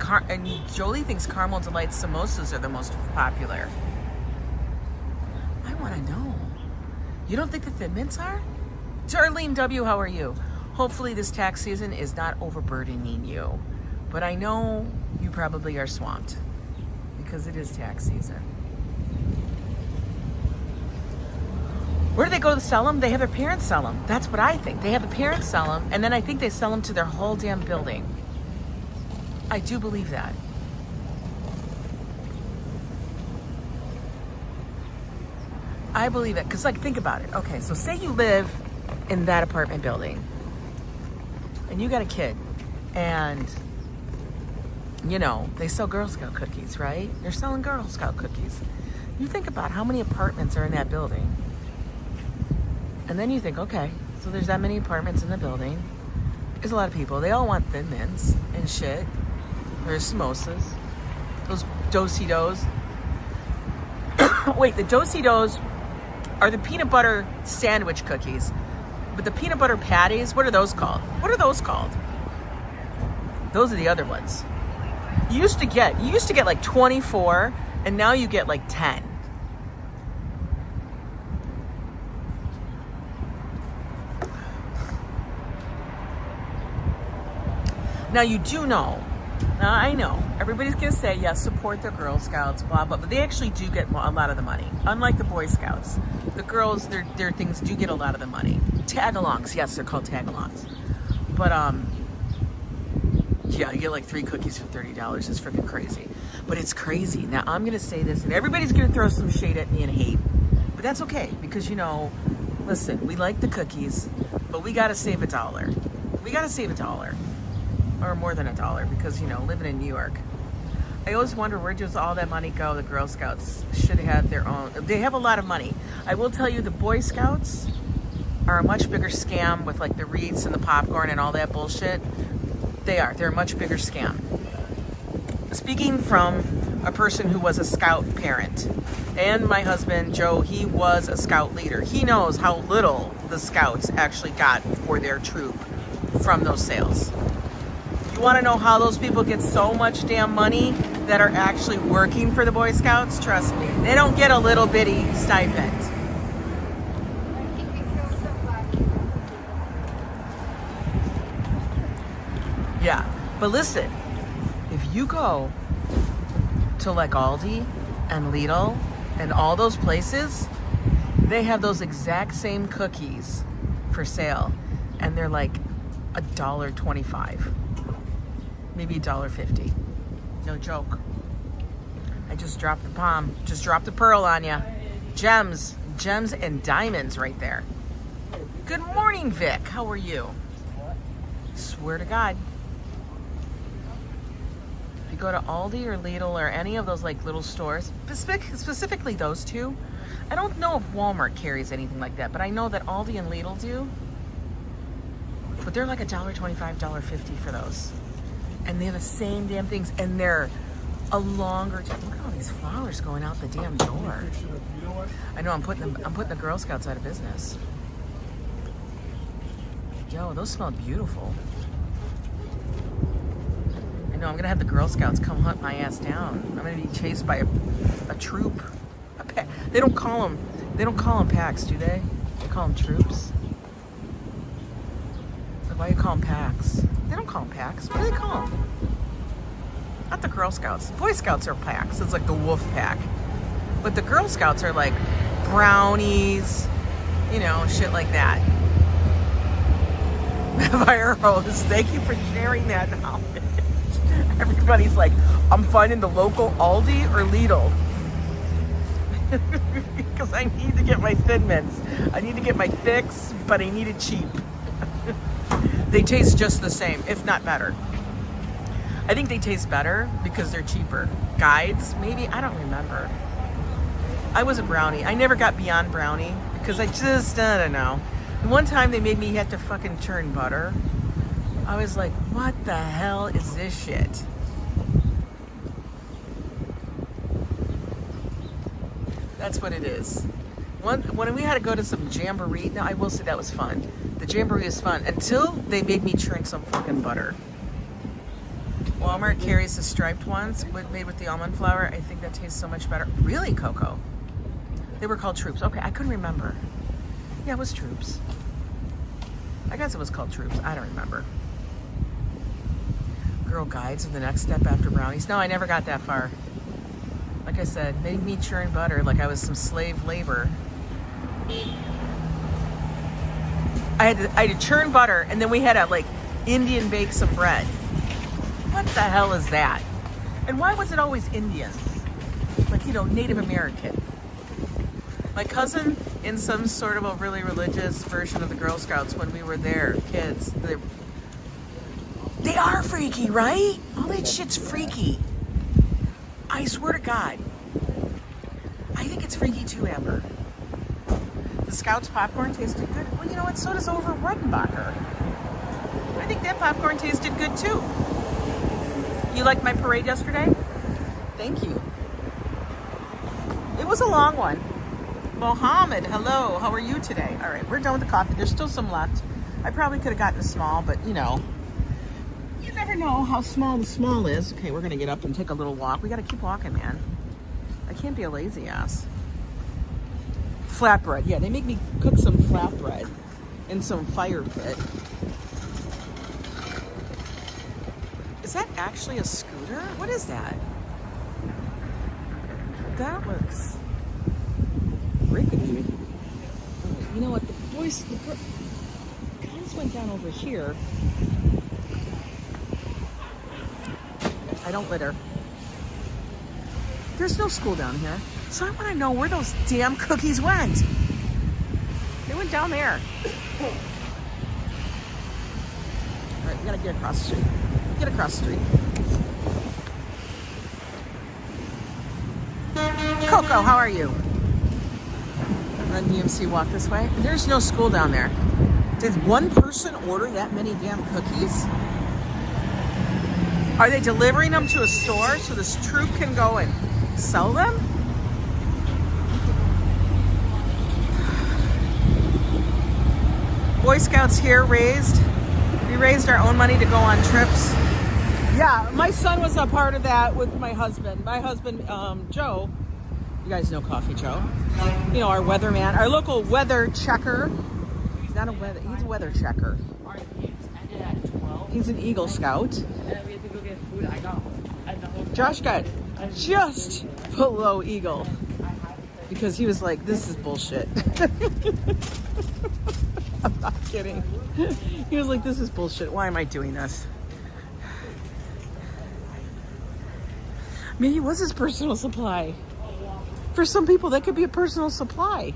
Jolie thinks Caramel Delight samosas are the most popular. I want to know. You don't think the Thin Mints are? Darlene W., how are you? Hopefully this tax season is not overburdening you. But I know you probably are swamped because it is tax season. Where do they go to sell them? They have their parents sell them. That's what I think. They have the parents sell them, and then I think they sell them to their whole damn building. I do believe that. I believe it, because, like, think about it. Okay, so say you live in that apartment building, and you got a kid, and, you know, they sell Girl Scout cookies, right? They're selling Girl Scout cookies. You think about how many apartments are in that building. And then you think, okay, so there's that many apartments in the building. There's a lot of people. They all want Thin Mints and shit. There's samosas. Those Do-si-dos. Wait, the Do-si-dos are the peanut butter sandwich cookies. But the peanut butter patties, what are those called? What are those called? Those are the other ones. You used to get like 24, and now you get like 10. Now you do know, now I know, everybody's gonna say, yes, support the Girl Scouts, blah, blah, but they actually do get a lot of the money. Unlike the Boy Scouts. The girls, their things do get a lot of the money. Tag-alongs, yes, they're called tag-alongs. But, yeah, you get like 3 cookies for $30. It's freaking crazy. But it's crazy. Now, I'm gonna say this, and everybody's gonna throw some shade at me and hate. But that's okay, because, you know, listen, we like the cookies, but we gotta save $1. We gotta save $1. Or more than $1, because, you know, living in New York. I always wonder, where does all that money go? The Girl Scouts should have their own. They have a lot of money. I will tell you, the Boy Scouts are a much bigger scam with, like, the wreaths and the popcorn and all that bullshit. They're a much bigger scam. Speaking from a person who was a Scout parent, and my husband, Joe, he was a Scout leader. He knows how little the Scouts actually got for their troop from those sales. You want to know how those people get so much damn money that are actually working for the Boy Scouts? Trust me, they don't get a little bitty stipend. Yeah, but listen, if you go to like Aldi and Lidl and all those places, they have those exact same cookies for sale, and they're like $1.25. Maybe $1.50. No joke. I just dropped the palm. Just dropped the pearl on ya. Gems and diamonds right there. Good morning, Vic. How are you? Swear to God. go to Aldi or Lidl or any of those like little stores, specifically those two. I don't know if Walmart carries anything like that, but I know that Aldi and Lidl do. But they're like $1.25, $1.50 for those. And they have the same damn things, and they're a longer time. Look at all these flowers going out the damn door. I know I'm putting the Girl Scouts out of business. Yo, those smell beautiful. I know I'm gonna have the Girl Scouts come hunt my ass down. I'm gonna be chased by a troop. They don't call them packs, do they? They call them troops. Like, why do you call them packs? They don't call them packs. What do they call them? Not the Girl Scouts. Boy Scouts are packs. It's like the wolf pack. But the Girl Scouts are like brownies, you know, shit like that. Fire hose, thank you for sharing that knowledge. Everybody's like, I'm finding the local Aldi or Lidl. Because I need to get my Thin Mints. I need to get my fix, but I need it cheap. They taste just the same, if not better. I think they taste better because they're cheaper. Guides, maybe? I don't remember. I was a brownie. I never got beyond brownie because I don't know. And one time they made me have to fucking churn butter. I was like, what the hell is this shit? That's what it is. When we had to go to some jamboree, now I will say that was fun. The jamboree is fun until they made me churn some fucking butter. Walmart carries the striped ones made with the almond flour. I think that tastes so much better. Really, Koko? They were called Troops. Okay, I couldn't remember. Yeah, it was Troops. I guess it was called Troops. I don't remember. Girl Guides are the next step after brownies. No, I never got that far. Like I said, made me churn butter like I was some slave labor. I had to churn butter, and then we had to like Indian bake some bread. What the hell is that? And why was it always Indian? Like, you know, Native American. My cousin, in some sort of a really religious version of the Girl Scouts when we were there, kids, they are freaky, right? All that shit's freaky. I swear to God. I think it's freaky too, Amber. The Scouts popcorn tasted good. Well, you know what? So does Over Rodenbacher. I think that popcorn tasted good too. You liked my parade yesterday? Thank you. It was a long one. Mohammed, hello. How are you today? All right, we're done with the coffee. There's still some left. I probably could have gotten a small, but you know, you never know how small the small is. Okay, we're gonna get up and take a little walk. We gotta keep walking, man. I can't be a lazy ass. Flatbread. Yeah, they make me cook some flatbread in some fire pit. Is that actually a scooter? What is that? That looks rickety. You know what? The guns went down over here. I don't litter. There's no school down here. So I want to know where those damn cookies went. They went down there. All right, we gotta get across the street. Get across the street. Koko, how are you? Run DMC walk this way. There's no school down there. Did one person order that many damn cookies? Are they delivering them to a store so this troop can go and sell them? Boy Scouts here we raised our own money to go on trips. Yeah, my son was a part of that with my husband. My husband, Joe, you guys know Coffee Joe. You know, our weatherman, our local weather checker. He's not a weather, he's a weather checker. He's an Eagle Scout. Josh got just below Eagle because he was like, this is bullshit. I'm not kidding. He was like, this is bullshit. Why am I doing this? Maybe it was his personal supply. For some people, that could be a personal supply.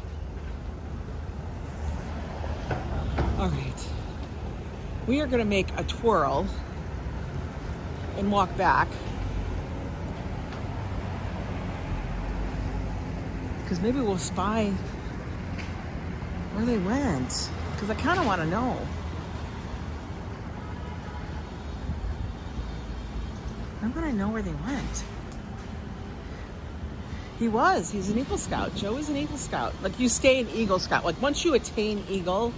All right. We are going to make a twirl and walk back. Because maybe we'll spy where they went. Because I kind of want to know. Why would I know where they went? He's an Eagle Scout. Joe is an Eagle Scout. Like, you stay an Eagle Scout. Like, once you attain Eagle,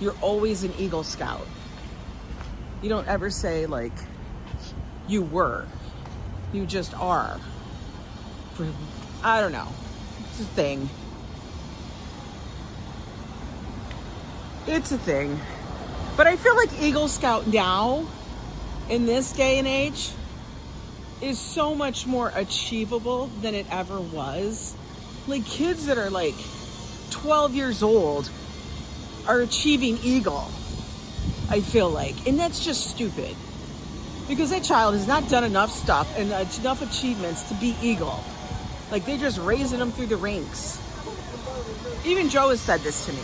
you're always an Eagle Scout. You don't ever say, like, you were. You just are. I don't know. It's a thing. It's a thing. But I feel like Eagle Scout now, in this day and age, is so much more achievable than it ever was. Like, kids that are like 12 years old are achieving Eagle, I feel like. And that's just stupid. Because that child has not done enough stuff and enough achievements to be Eagle. Like, they're just raising them through the ranks. Even Joe has said this to me.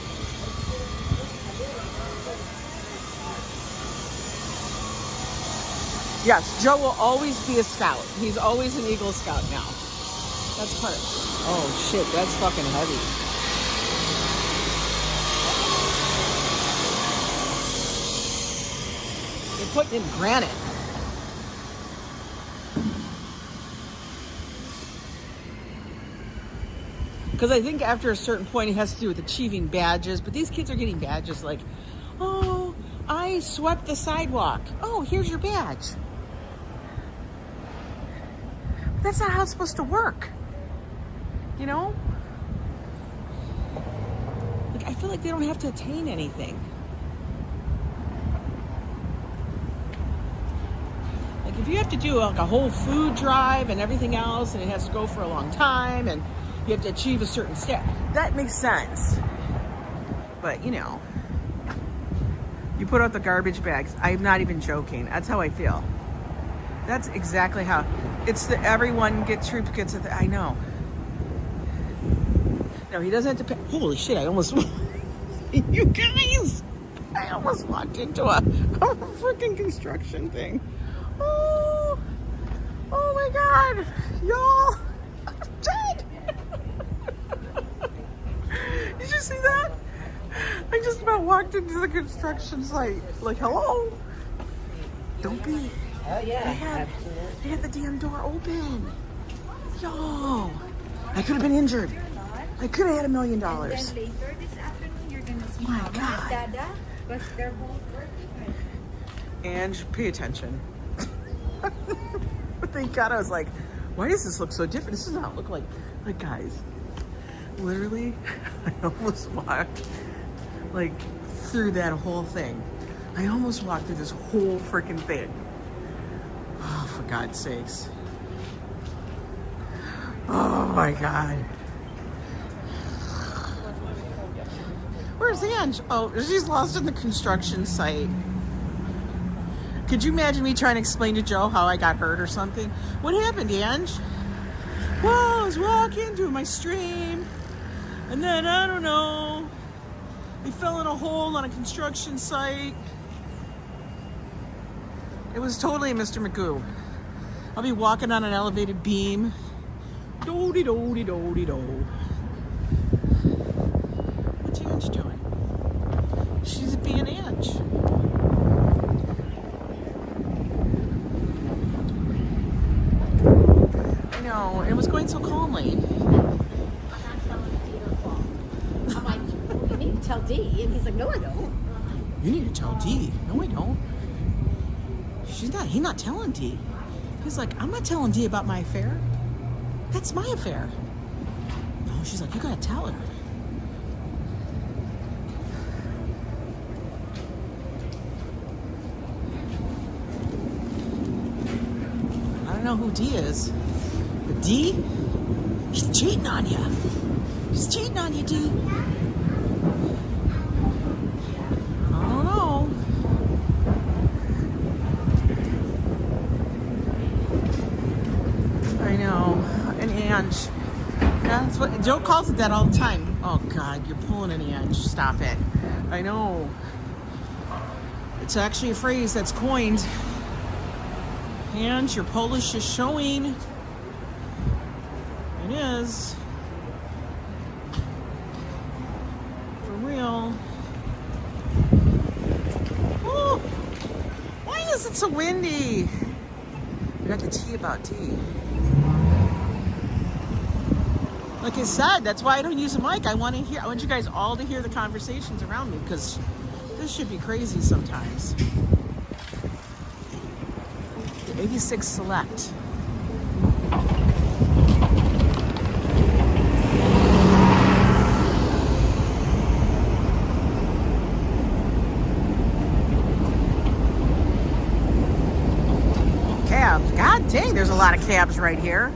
Yes, Joe will always be a scout. He's always an Eagle Scout now. That's part of it. Oh shit, that's fucking heavy. They're putting in granite. Because I think after a certain point it has to do with achieving badges, but these kids are getting badges like, oh, I swept the sidewalk. Oh, here's your badge. That's not how it's supposed to work. You know? Like, I feel like they don't have to attain anything. Like, if you have to do like a whole food drive and everything else, and it has to go for a long time, and you have to achieve a certain step, that makes sense. But, you know, you put out the garbage bags. I'm not even joking. That's how I feel. That's exactly how. It's the everyone troop gets it. I know. No, he doesn't have to pay. Holy shit, I almost. You guys! I almost walked into a freaking construction thing. Oh my god. Y'all. I'm dead. Did you see that? I just about walked into the construction site. Like, hello? Don't be. Oh yeah, They had the damn door open. Yo, I could have been injured. I could have had $1 million. And then later this afternoon, you're gonna see My Mama God. and Dada, because they're both working. And pay attention. But thank God I was like, why does this look so different? This does not look like guys. Literally, I almost walked like through that whole thing. I almost walked through this whole freaking thing. Oh, for God's sakes. Oh my God. Where's Ange? Oh, she's lost in the construction site. Could you imagine me trying to explain to Joe how I got hurt or something? What happened, Ange? Well, I was walking through my stream, and then, I don't know, we fell in a hole on a construction site. It was totally Mr. Magoo. I'll be walking on an elevated beam. Do-de-do-de-do-de-do. What's Ange doing? She's being Ange. I know, it was going so calmly. I'm like, well, you need to tell D. And he's like, no, I don't. You need to tell D. No, I don't. He's not telling D. He's like, I'm not telling D about my affair. That's my affair. No, she's like, you gotta tell her. I don't know who D is, but D, he's cheating on you. He's cheating on you, D. I don't know. I know. An Ange. That's what Joe calls it that all the time. Oh God, you're pulling an Ange. Stop it. I know. It's actually a phrase that's coined. Ange, your Polish is showing. It is. it's so windy. We got the tea about tea. Like I said, that's why I don't use a mic. I want you guys all to hear the conversations around me, because this should be crazy sometimes. The 86 Select. Cabs. God dang, there's a lot of cabs right here.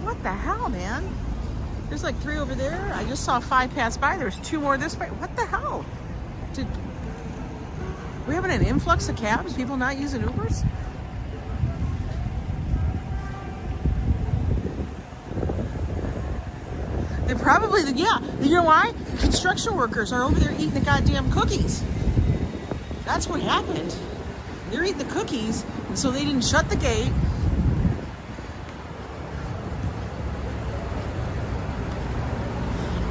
What the hell, man? There's like 3 over there. I just saw 5 pass by. There's 2 more this way. What the hell? We having an influx of cabs? People not using Ubers? They're probably, yeah. You know why? Construction workers are over there eating the goddamn cookies. That's what happened. They're eating the cookies, and so they didn't shut the gate.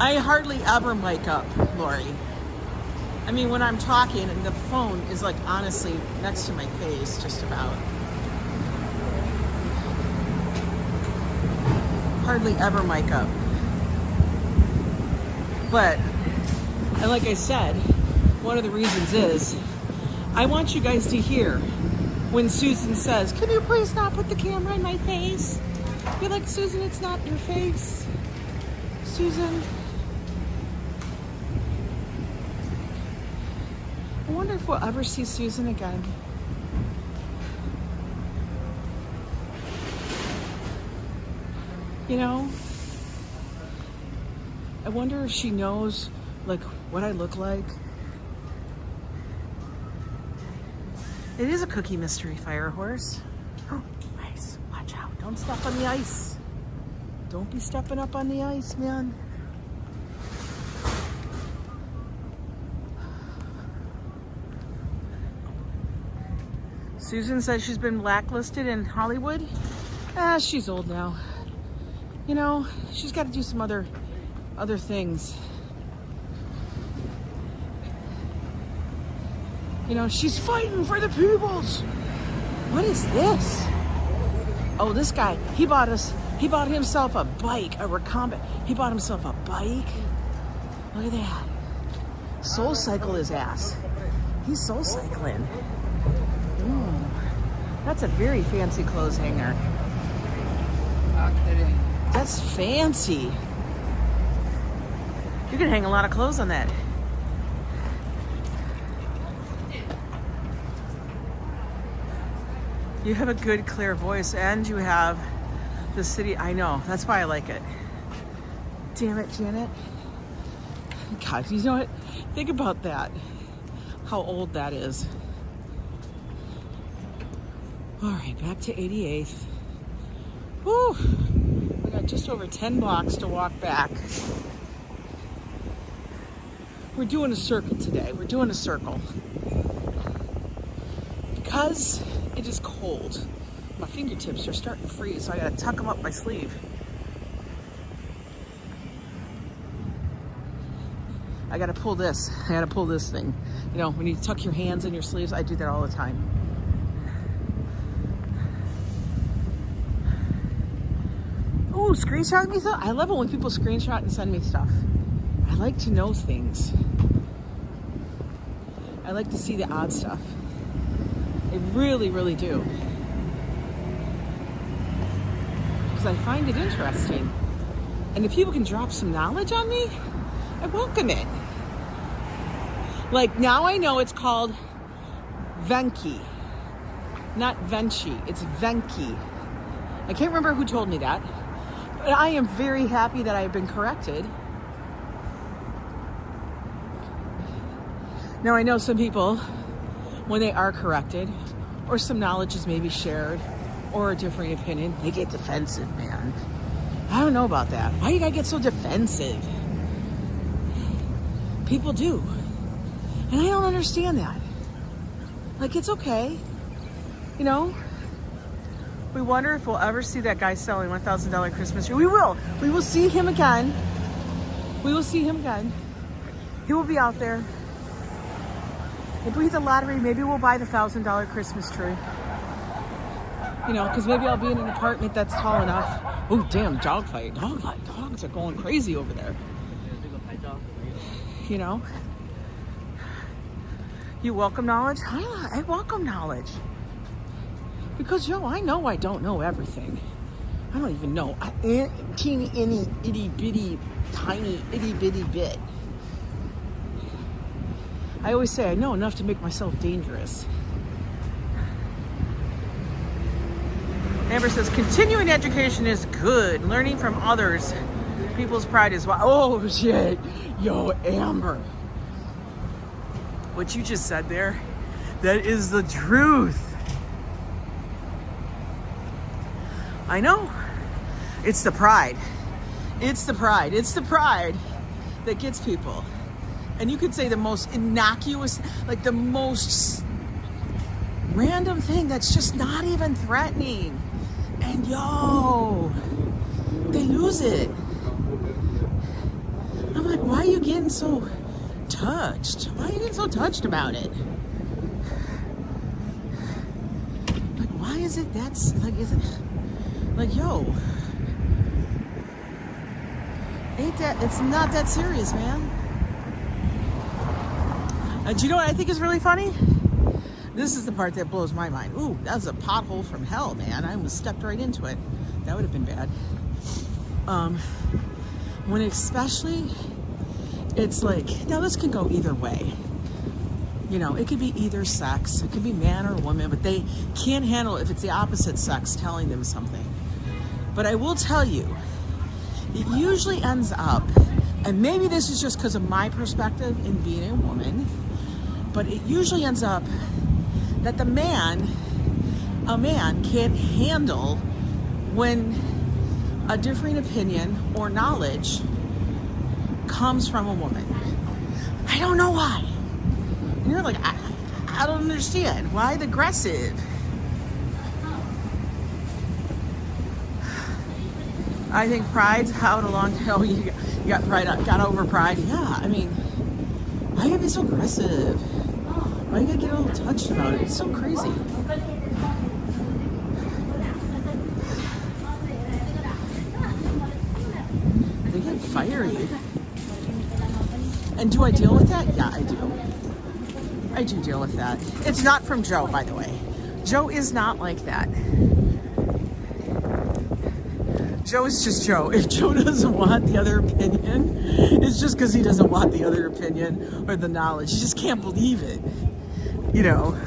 I hardly ever mic up, Lori. I mean, when I'm talking and the phone is like honestly next to my face, just about. Hardly ever mic up. But, and like I said, one of the reasons is I want you guys to hear when Susan says, "Can you please not put the camera in my face?" Be like, "Susan, it's not your face. Susan." I wonder if we'll ever see Susan again. You know? I wonder if she knows, like, what I look like. It is a cookie mystery fire horse. Oh, ice. Watch out. Don't step on the ice. Don't be stepping up on the ice, man. Susan says she's been blacklisted in Hollywood. She's old now. You know, she's got to do some other things. You know, she's fighting for the peoples. What is this? Oh, this guy, he bought himself a bike, a recumbent. He bought himself a bike. Look at that. Soul cycle his ass. He's soul cycling. Ooh, that's a very fancy clothes hanger. That's fancy. You can hang a lot of clothes on that. You have a good, clear voice, and you have the city. I know. That's why I like it. Damn it, Janet. God, you know what? Think about that. How old that is. All right, back to 88th. Whew. We got just over 10 blocks to walk back. We're doing a circle today. We're doing a circle. Because it is cold. My fingertips are starting to freeze, so I gotta tuck them up my sleeve. I gotta pull this. I gotta pull this thing. You know, when you tuck your hands in your sleeves, I do that all the time. Ooh, screenshot me stuff? I love it when people screenshot and send me stuff. I like to know things. I like to see the odd stuff. I really, really do. Because I find it interesting. And if people can drop some knowledge on me, I welcome it. Like, now I know it's called Venki. Not Venchi, it's Venki. I can't remember who told me that. But I am very happy that I have been corrected. Now I know some people, when they are corrected, or some knowledge is maybe shared, or a differing opinion, they get defensive, man. I don't know about that. Why you gotta get so defensive? People do. And I don't understand that. Like, it's okay. You know? We wonder if we'll ever see that guy selling $1,000 Christmas tree. We will. We will see him again. We will see him again. He will be out there. If we hit the lottery, maybe we'll buy the $1,000 Christmas tree. You know, because maybe I'll be in an apartment that's tall enough. Oh, damn, dog fight. Dogs are going crazy over there. You know? You welcome knowledge? I welcome knowledge. Because, yo, I know I don't know everything. I don't even know a teeny, itty bitty, tiny, itty bitty bit. I always say I know enough to make myself dangerous. Amber says, continuing education is good. Learning from others, people's pride is why. Oh, shit. Yo, Amber. What you just said there, that is the truth. I know. It's the pride. It's the pride. It's the pride that gets people. And you could say the most innocuous, like the most random thing that's just not even threatening. And yo, they lose it. I'm like, why are you getting so touched? Why are you getting so touched about it? Like, why is it that's like, is it like, yo, ain't that, it's not that serious, man. Do you know what I think is really funny? This is the part that blows my mind. Ooh, that was a pothole from hell, man. I almost stepped right into it. That would have been bad. When especially, it's like, now this can go either way. You know, it could be either sex. It could be man or woman, but they can't handle it if it's the opposite sex telling them something. But I will tell you, it usually ends up, and maybe this is just because of my perspective in being a woman, but it usually ends up that a man can't handle when a differing opinion or knowledge comes from a woman. I don't know why. And you're like, I don't understand. Why the aggressive? I think pride's out along. Oh, you got pride, got over pride. Yeah, I mean, why you gotta be so aggressive? Why you gotta get a little touched about it? It's so crazy. They get fiery. And do I deal with that? Yeah, I do. I do deal with that. It's not from Joe, by the way. Joe is not like that. Joe is just Joe. If Joe doesn't want the other opinion, it's just because he doesn't want the other opinion or the knowledge. He just can't believe it. You know.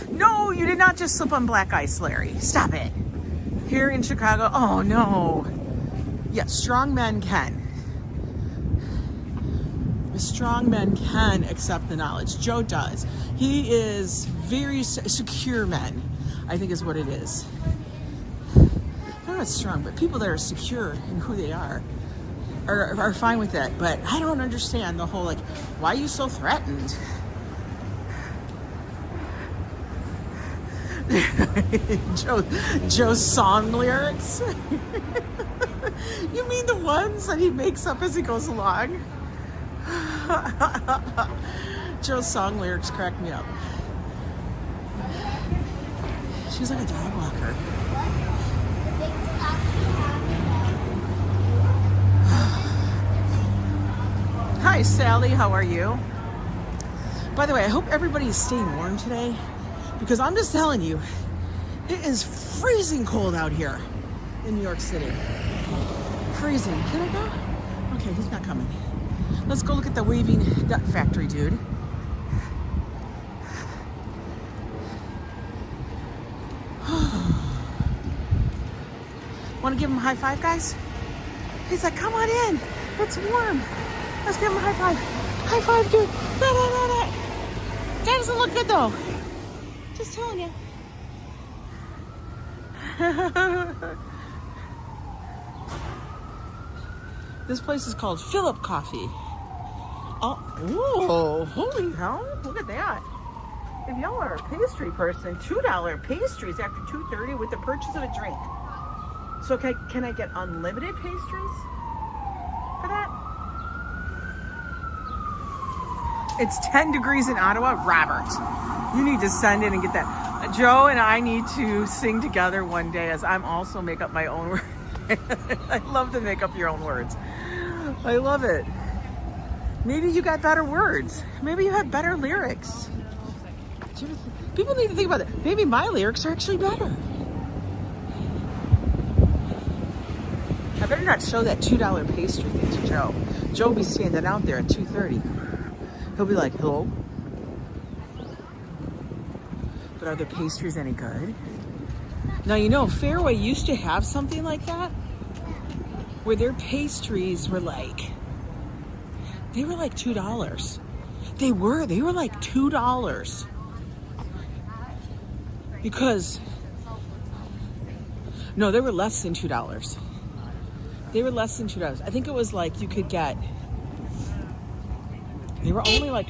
No, you did not just slip on black ice, Larry. Stop it. Here in Chicago, oh no. Yes, strong men can. Strong men can accept the knowledge. Joe does. He is very secure men, I think is what it is. They're not strong, but people that are secure in who they are fine with that. But I don't understand the whole, like, why are you so threatened? Joe's song lyrics? You mean the ones that he makes up as he goes along? Joe's song lyrics crack me up. She's like a dog walker. Hi, Sally. How are you? By the way, I hope everybody's staying warm today, because I'm just telling you, it is freezing cold out here in New York City. Freezing. Can I go? Okay, he's not coming. Let's go look at the waving duck factory, dude. Want to give him a high five, guys? He's like, come on in. It's warm. Let's give him a high five. High five, dude. That doesn't look good, though. Just telling you. This place is called Philip Coffee. Oh, holy hell. Look at that. If y'all are a pastry person, $2 pastries after 2:30 with the purchase of a drink. So can I get unlimited pastries for that? It's 10 degrees in Ottawa. Robert, you need to send in and get that. Joe and I need to sing together one day as I'm also make up my own words. I love to make up your own words. I love it. Maybe you got better words. Maybe you have better lyrics. People need to think about it. Maybe my lyrics are actually better. I better not show that $2 pastry thing to Joe. Joe will be standing out there at 2:30. He'll be like, hello? But are the pastries any good? Now, you know, Fairway used to have something like that, where their pastries were like, they were like $2. They were like $2. Because, no, they were less than $2. They were less than $2. I think it was like you could get, they were only like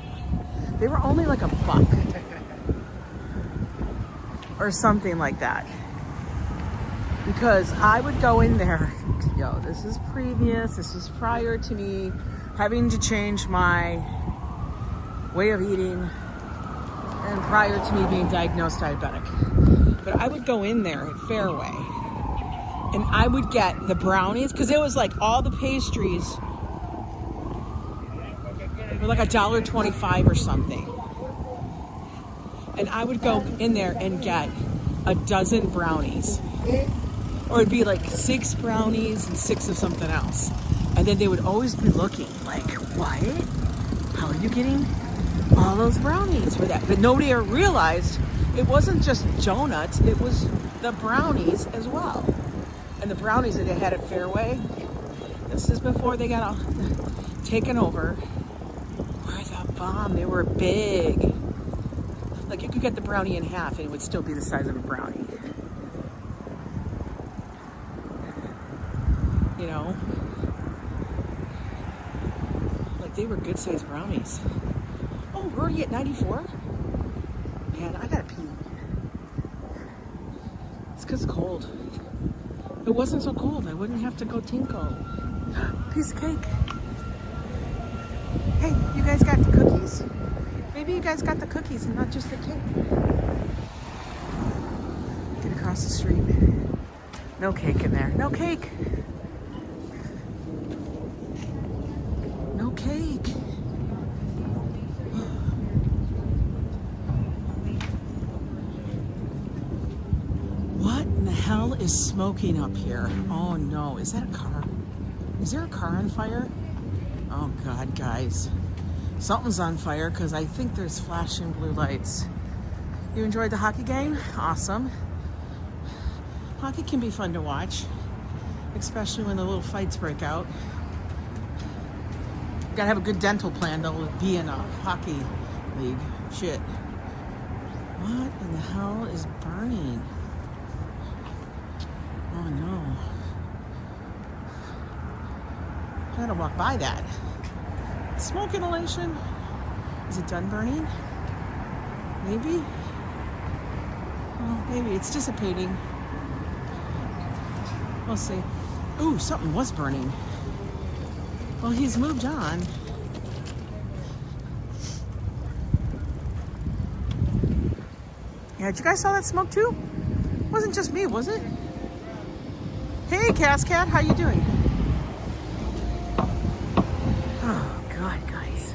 a buck. Or something like that. Because I would go in there, yo, this is prior to me having to change my way of eating and prior to me being diagnosed diabetic. But I would go in there at Fairway and I would get the brownies, because it was like all the pastries were like $1.25 or something. And I would go in there and get a dozen brownies. Or it'd be like 6 brownies and 6 of something else. And then they would always be looking like, what? How are you getting all those brownies for that? But nobody ever realized it wasn't just donuts, it was the brownies as well. And the brownies that they had at Fairway, this is before they got all taken over, were the bomb. They were big. Like you could get the brownie in half and it would still be the size of a brownie. You know? Like they were good sized brownies. Oh, we're already at 94? Man, I gotta pee. It's because it's cold. If it wasn't so cold, I wouldn't have to go tinko. Piece of cake. Hey, you guys got the cookies? Maybe you guys got the cookies and not just the cake. Get across the street. No cake in there. No cake. No cake. What in the hell is smoking up here? Oh no, is that a car? Is there a car on fire? Oh God, guys. Something's on fire because I think there's flashing blue lights. You enjoyed the hockey game? Awesome. Hockey can be fun to watch, especially when the little fights break out. You gotta have a good dental plan to be in a hockey league. Shit. What in the hell is burning? Oh no. I gotta walk by that. Smoke inhalation. Is it done burning? Maybe? Well, maybe it's dissipating. We'll see. Ooh, something was burning. Well, he's moved on. Yeah, did you guys saw that smoke too? It wasn't just me, was it? Hey, Cascat, how you doing? Oh, God, guys.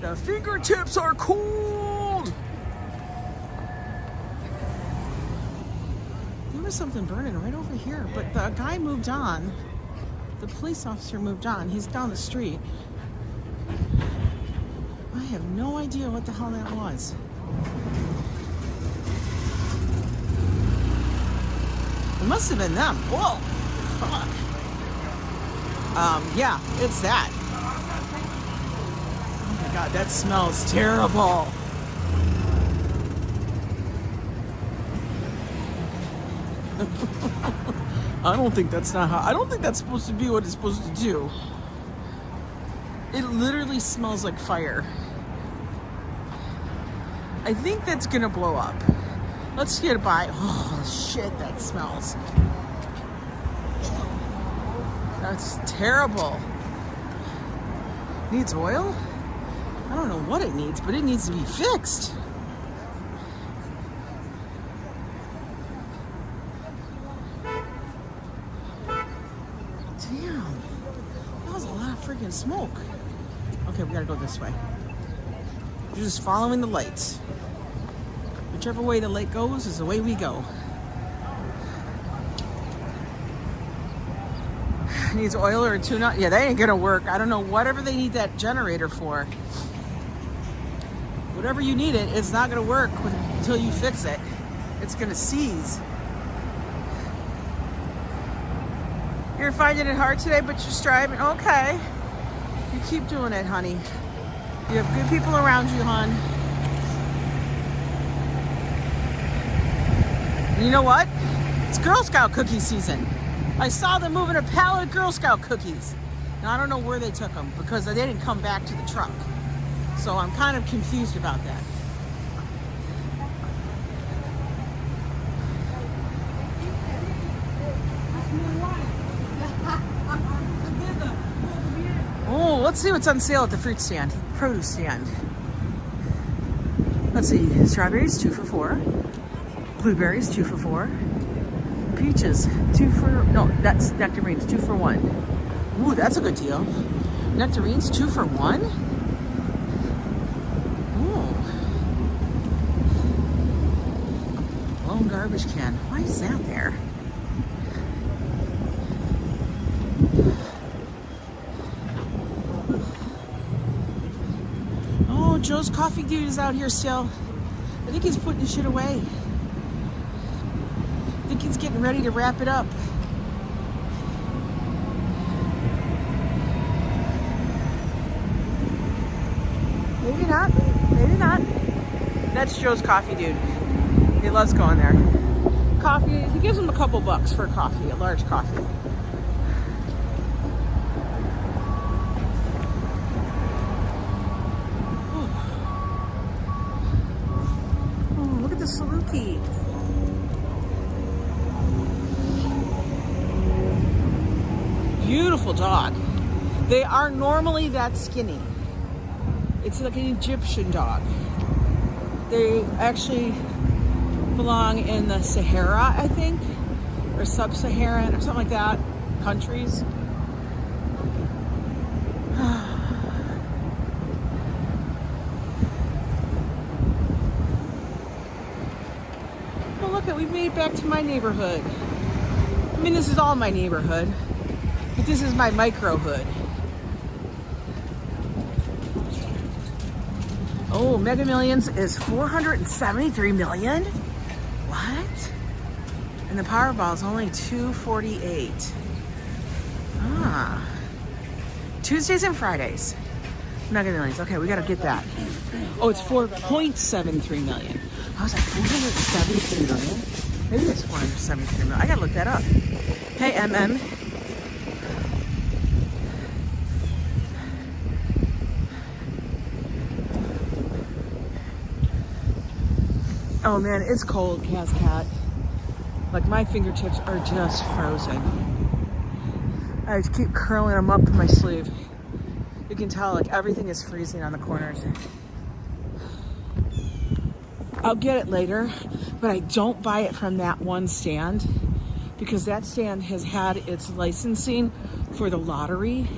The fingertips are cold! There was something burning right over here, but the guy moved on. The police officer moved on. He's down the street. I have no idea what the hell that was. It must have been them. Whoa! Fuck. Yeah, it's that. Oh my God, that smells terrible. I don't think that's supposed to be what it's supposed to do. It literally smells like fire. I think that's gonna blow up. Let's get by. Oh shit, that smells. That's terrible. Needs oil? I don't know what it needs, but it needs to be fixed. Damn. That was a lot of freaking smoke. Okay, we gotta go this way. You're just following the lights. Whichever way the light goes is the way we go. Needs oil or a tune-up? Yeah, that ain't gonna work. I don't know whatever they need that generator for. Whatever you need it, it's not gonna work until you fix it. It's gonna seize. You're finding it hard today, but you're striving. Okay. You keep doing it, honey. You have good people around you, hon. And you know what? It's Girl Scout cookie season. I saw them moving a pallet of Girl Scout cookies. Now, I don't know where they took them because they didn't come back to the truck. So I'm kind of confused about that. Oh, let's see what's on sale at the fruit stand, produce stand. Let's see, strawberries 2 for $4, blueberries 2 for $4, peaches 2 for, no, that's nectarines 2 for $1. Ooh, that's a good deal. Nectarines 2 for $1. Ooh. Lone garbage can. Why is that there? Joe's coffee dude is out here still. I think he's putting his shit away. I think he's getting ready to wrap it up. Maybe not. Maybe not. That's Joe's coffee dude. He loves going there. Coffee, he gives him a couple bucks for a coffee, a large coffee. Saluki. Beautiful dog. They are normally that skinny. It's like an Egyptian dog. They actually belong in the Sahara, I think, or sub-Saharan or something like that countries. We made it back to my neighborhood. I mean, this is all my neighborhood, but this is my micro hood. Oh, Mega Millions is 473 million? What? And the Powerball is only 248. Ah. Tuesdays and Fridays. Mega Millions. Okay, we gotta get that. Oh, it's 4.73 million. I was like, 473 million? Maybe it's 473 million. I gotta look that up. Hey, MM. Oh man, it's cold, Cat. Like my fingertips are just frozen. I have to keep curling them up in my sleeve. You can tell like everything is freezing on the corners. I'll get it later, but I don't buy it from that one stand because that stand has had its licensing for the lottery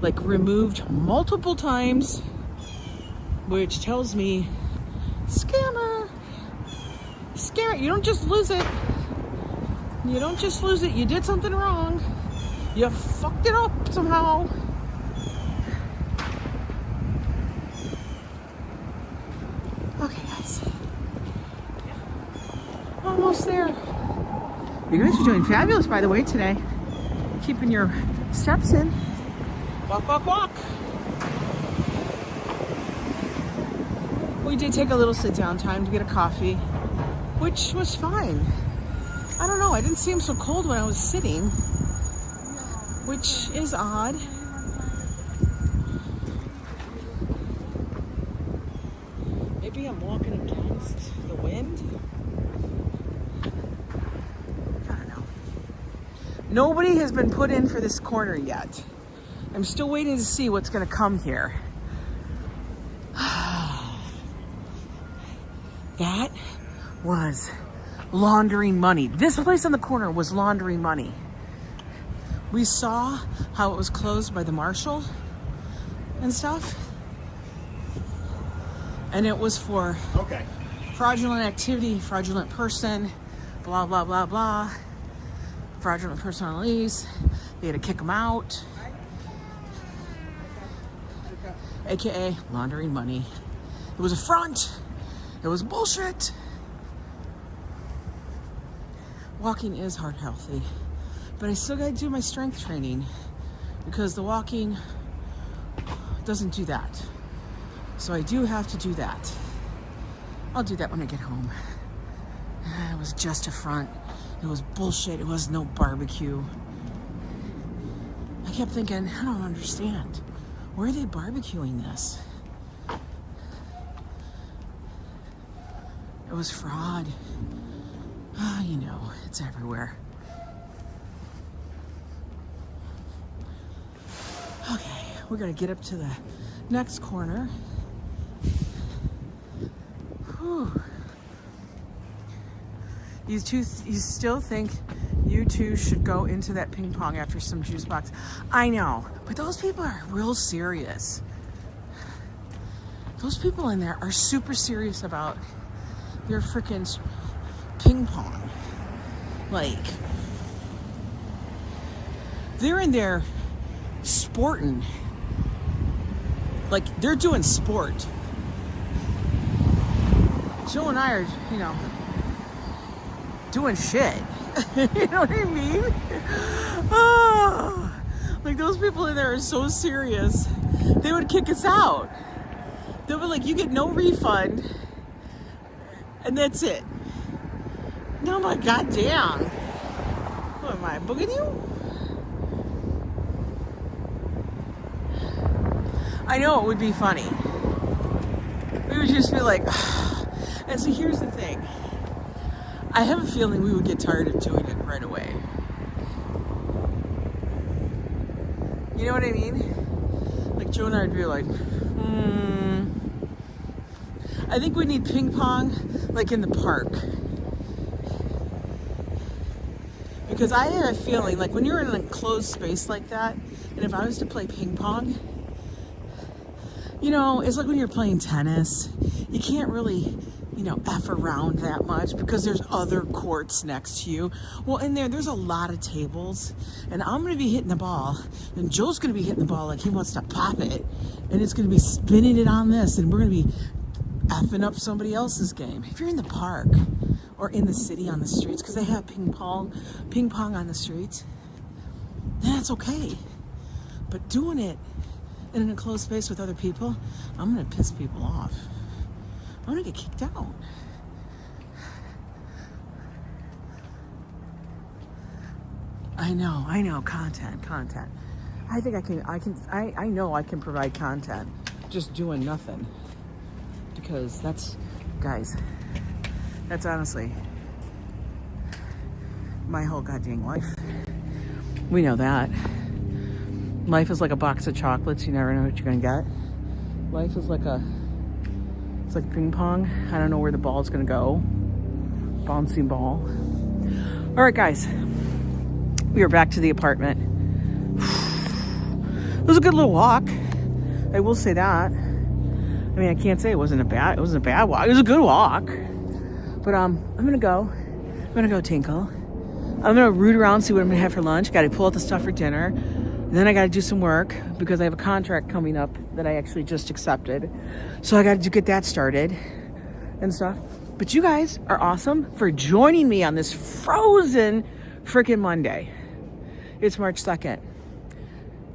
like removed multiple times, which tells me scammer. Scare it. You don't just lose it. You don't just lose it. You did something wrong. You fucked it up somehow. Okay, guys. Almost there. You guys are doing fabulous, by the way, today. Keeping your steps in. Walk, walk, walk. We did take a little sit-down time to get a coffee, which was fine. I don't know, I didn't seem so cold when I was sitting, which is odd. Maybe I'm walking against the wind. I don't know. Nobody has been put in for this corner yet. I'm still waiting to see what's going to come here. That was laundering money. This place on the corner was laundering money. We saw how it was closed by the marshal and stuff. And it was for fraudulent activity, fraudulent person, blah, blah, blah, blah. Fraudulent person on lease. They had to kick him out. AKA laundering money. It was a front. It was bullshit. Walking is heart healthy, but I still gotta do my strength training because the walking doesn't do that. So I do have to do that. I'll do that when I get home. It was just a front. It was bullshit. It was no barbecue. I kept thinking, I don't understand. Where are they barbecuing this? It was fraud. You know, it's everywhere. Okay, we're gonna get up to the next corner. Whew. You still think you two should go into that ping pong after some juice box? I know, but those people are real serious. Those people in there are super serious about their freaking ping pong. Like, they're in there sporting. Like, they're doing sport. Joe and I are, you know, doing shit. You know what I mean? Oh, like, those people in there are so serious. They would kick us out. They were like, you get no refund, and that's it. No, my goddamn. What am I, booging you? I know it would be funny. We would just be like, and so here's the thing. I have a feeling we would get tired of doing it right away. You know what I mean? Like, Joe and I would be like, I think we need ping pong, like, in the park. Because I have a feeling, like, when you're in an enclosed space like that, and if I was to play ping pong, you know, it's like when you're playing tennis. You can't really, you know, F around that much because there's other courts next to you. Well, in there's a lot of tables, and I'm going to be hitting the ball, and Joe's going to be hitting the ball like he wants to pop it, and it's going to be spinning it on this, and we're going to be effing up somebody else's game. If you're in the park or in the city on the streets, because they have ping pong on the streets, then that's okay. But doing it in an enclosed space with other people, I'm gonna piss people off. I'm gonna get kicked out. I know, content. I think I know I can provide content just doing nothing. Because that's honestly my whole goddamn life. We know that. Life is like a box of chocolates. You never know what you're gonna get. Life is like it's like ping pong. I don't know where the ball's gonna go. Bouncing ball. All right, guys. We are back to the apartment. It was a good little walk. I will say that. I mean, I can't say it wasn't a bad walk. It was a good walk. But I'm gonna go tinkle. I'm gonna root around, see what I'm gonna have for lunch. Gotta pull out the stuff for dinner. And then I gotta do some work because I have a contract coming up that I actually just accepted. So I gotta get that started and stuff. But you guys are awesome for joining me on this frozen freaking Monday. It's March 2nd.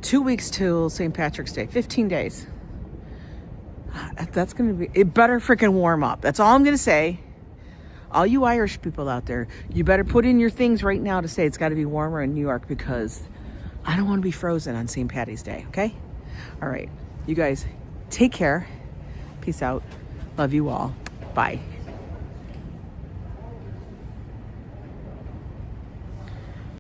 2 weeks till St. Patrick's Day. 15 days. That's gonna be, it better freaking warm up. That's all I'm gonna say. All you Irish people out there, you better put in your things right now to say it's gotta be warmer in New York because I don't want to be frozen on St. Patty's Day, okay? All right, you guys, take care. Peace out. Love you all. Bye.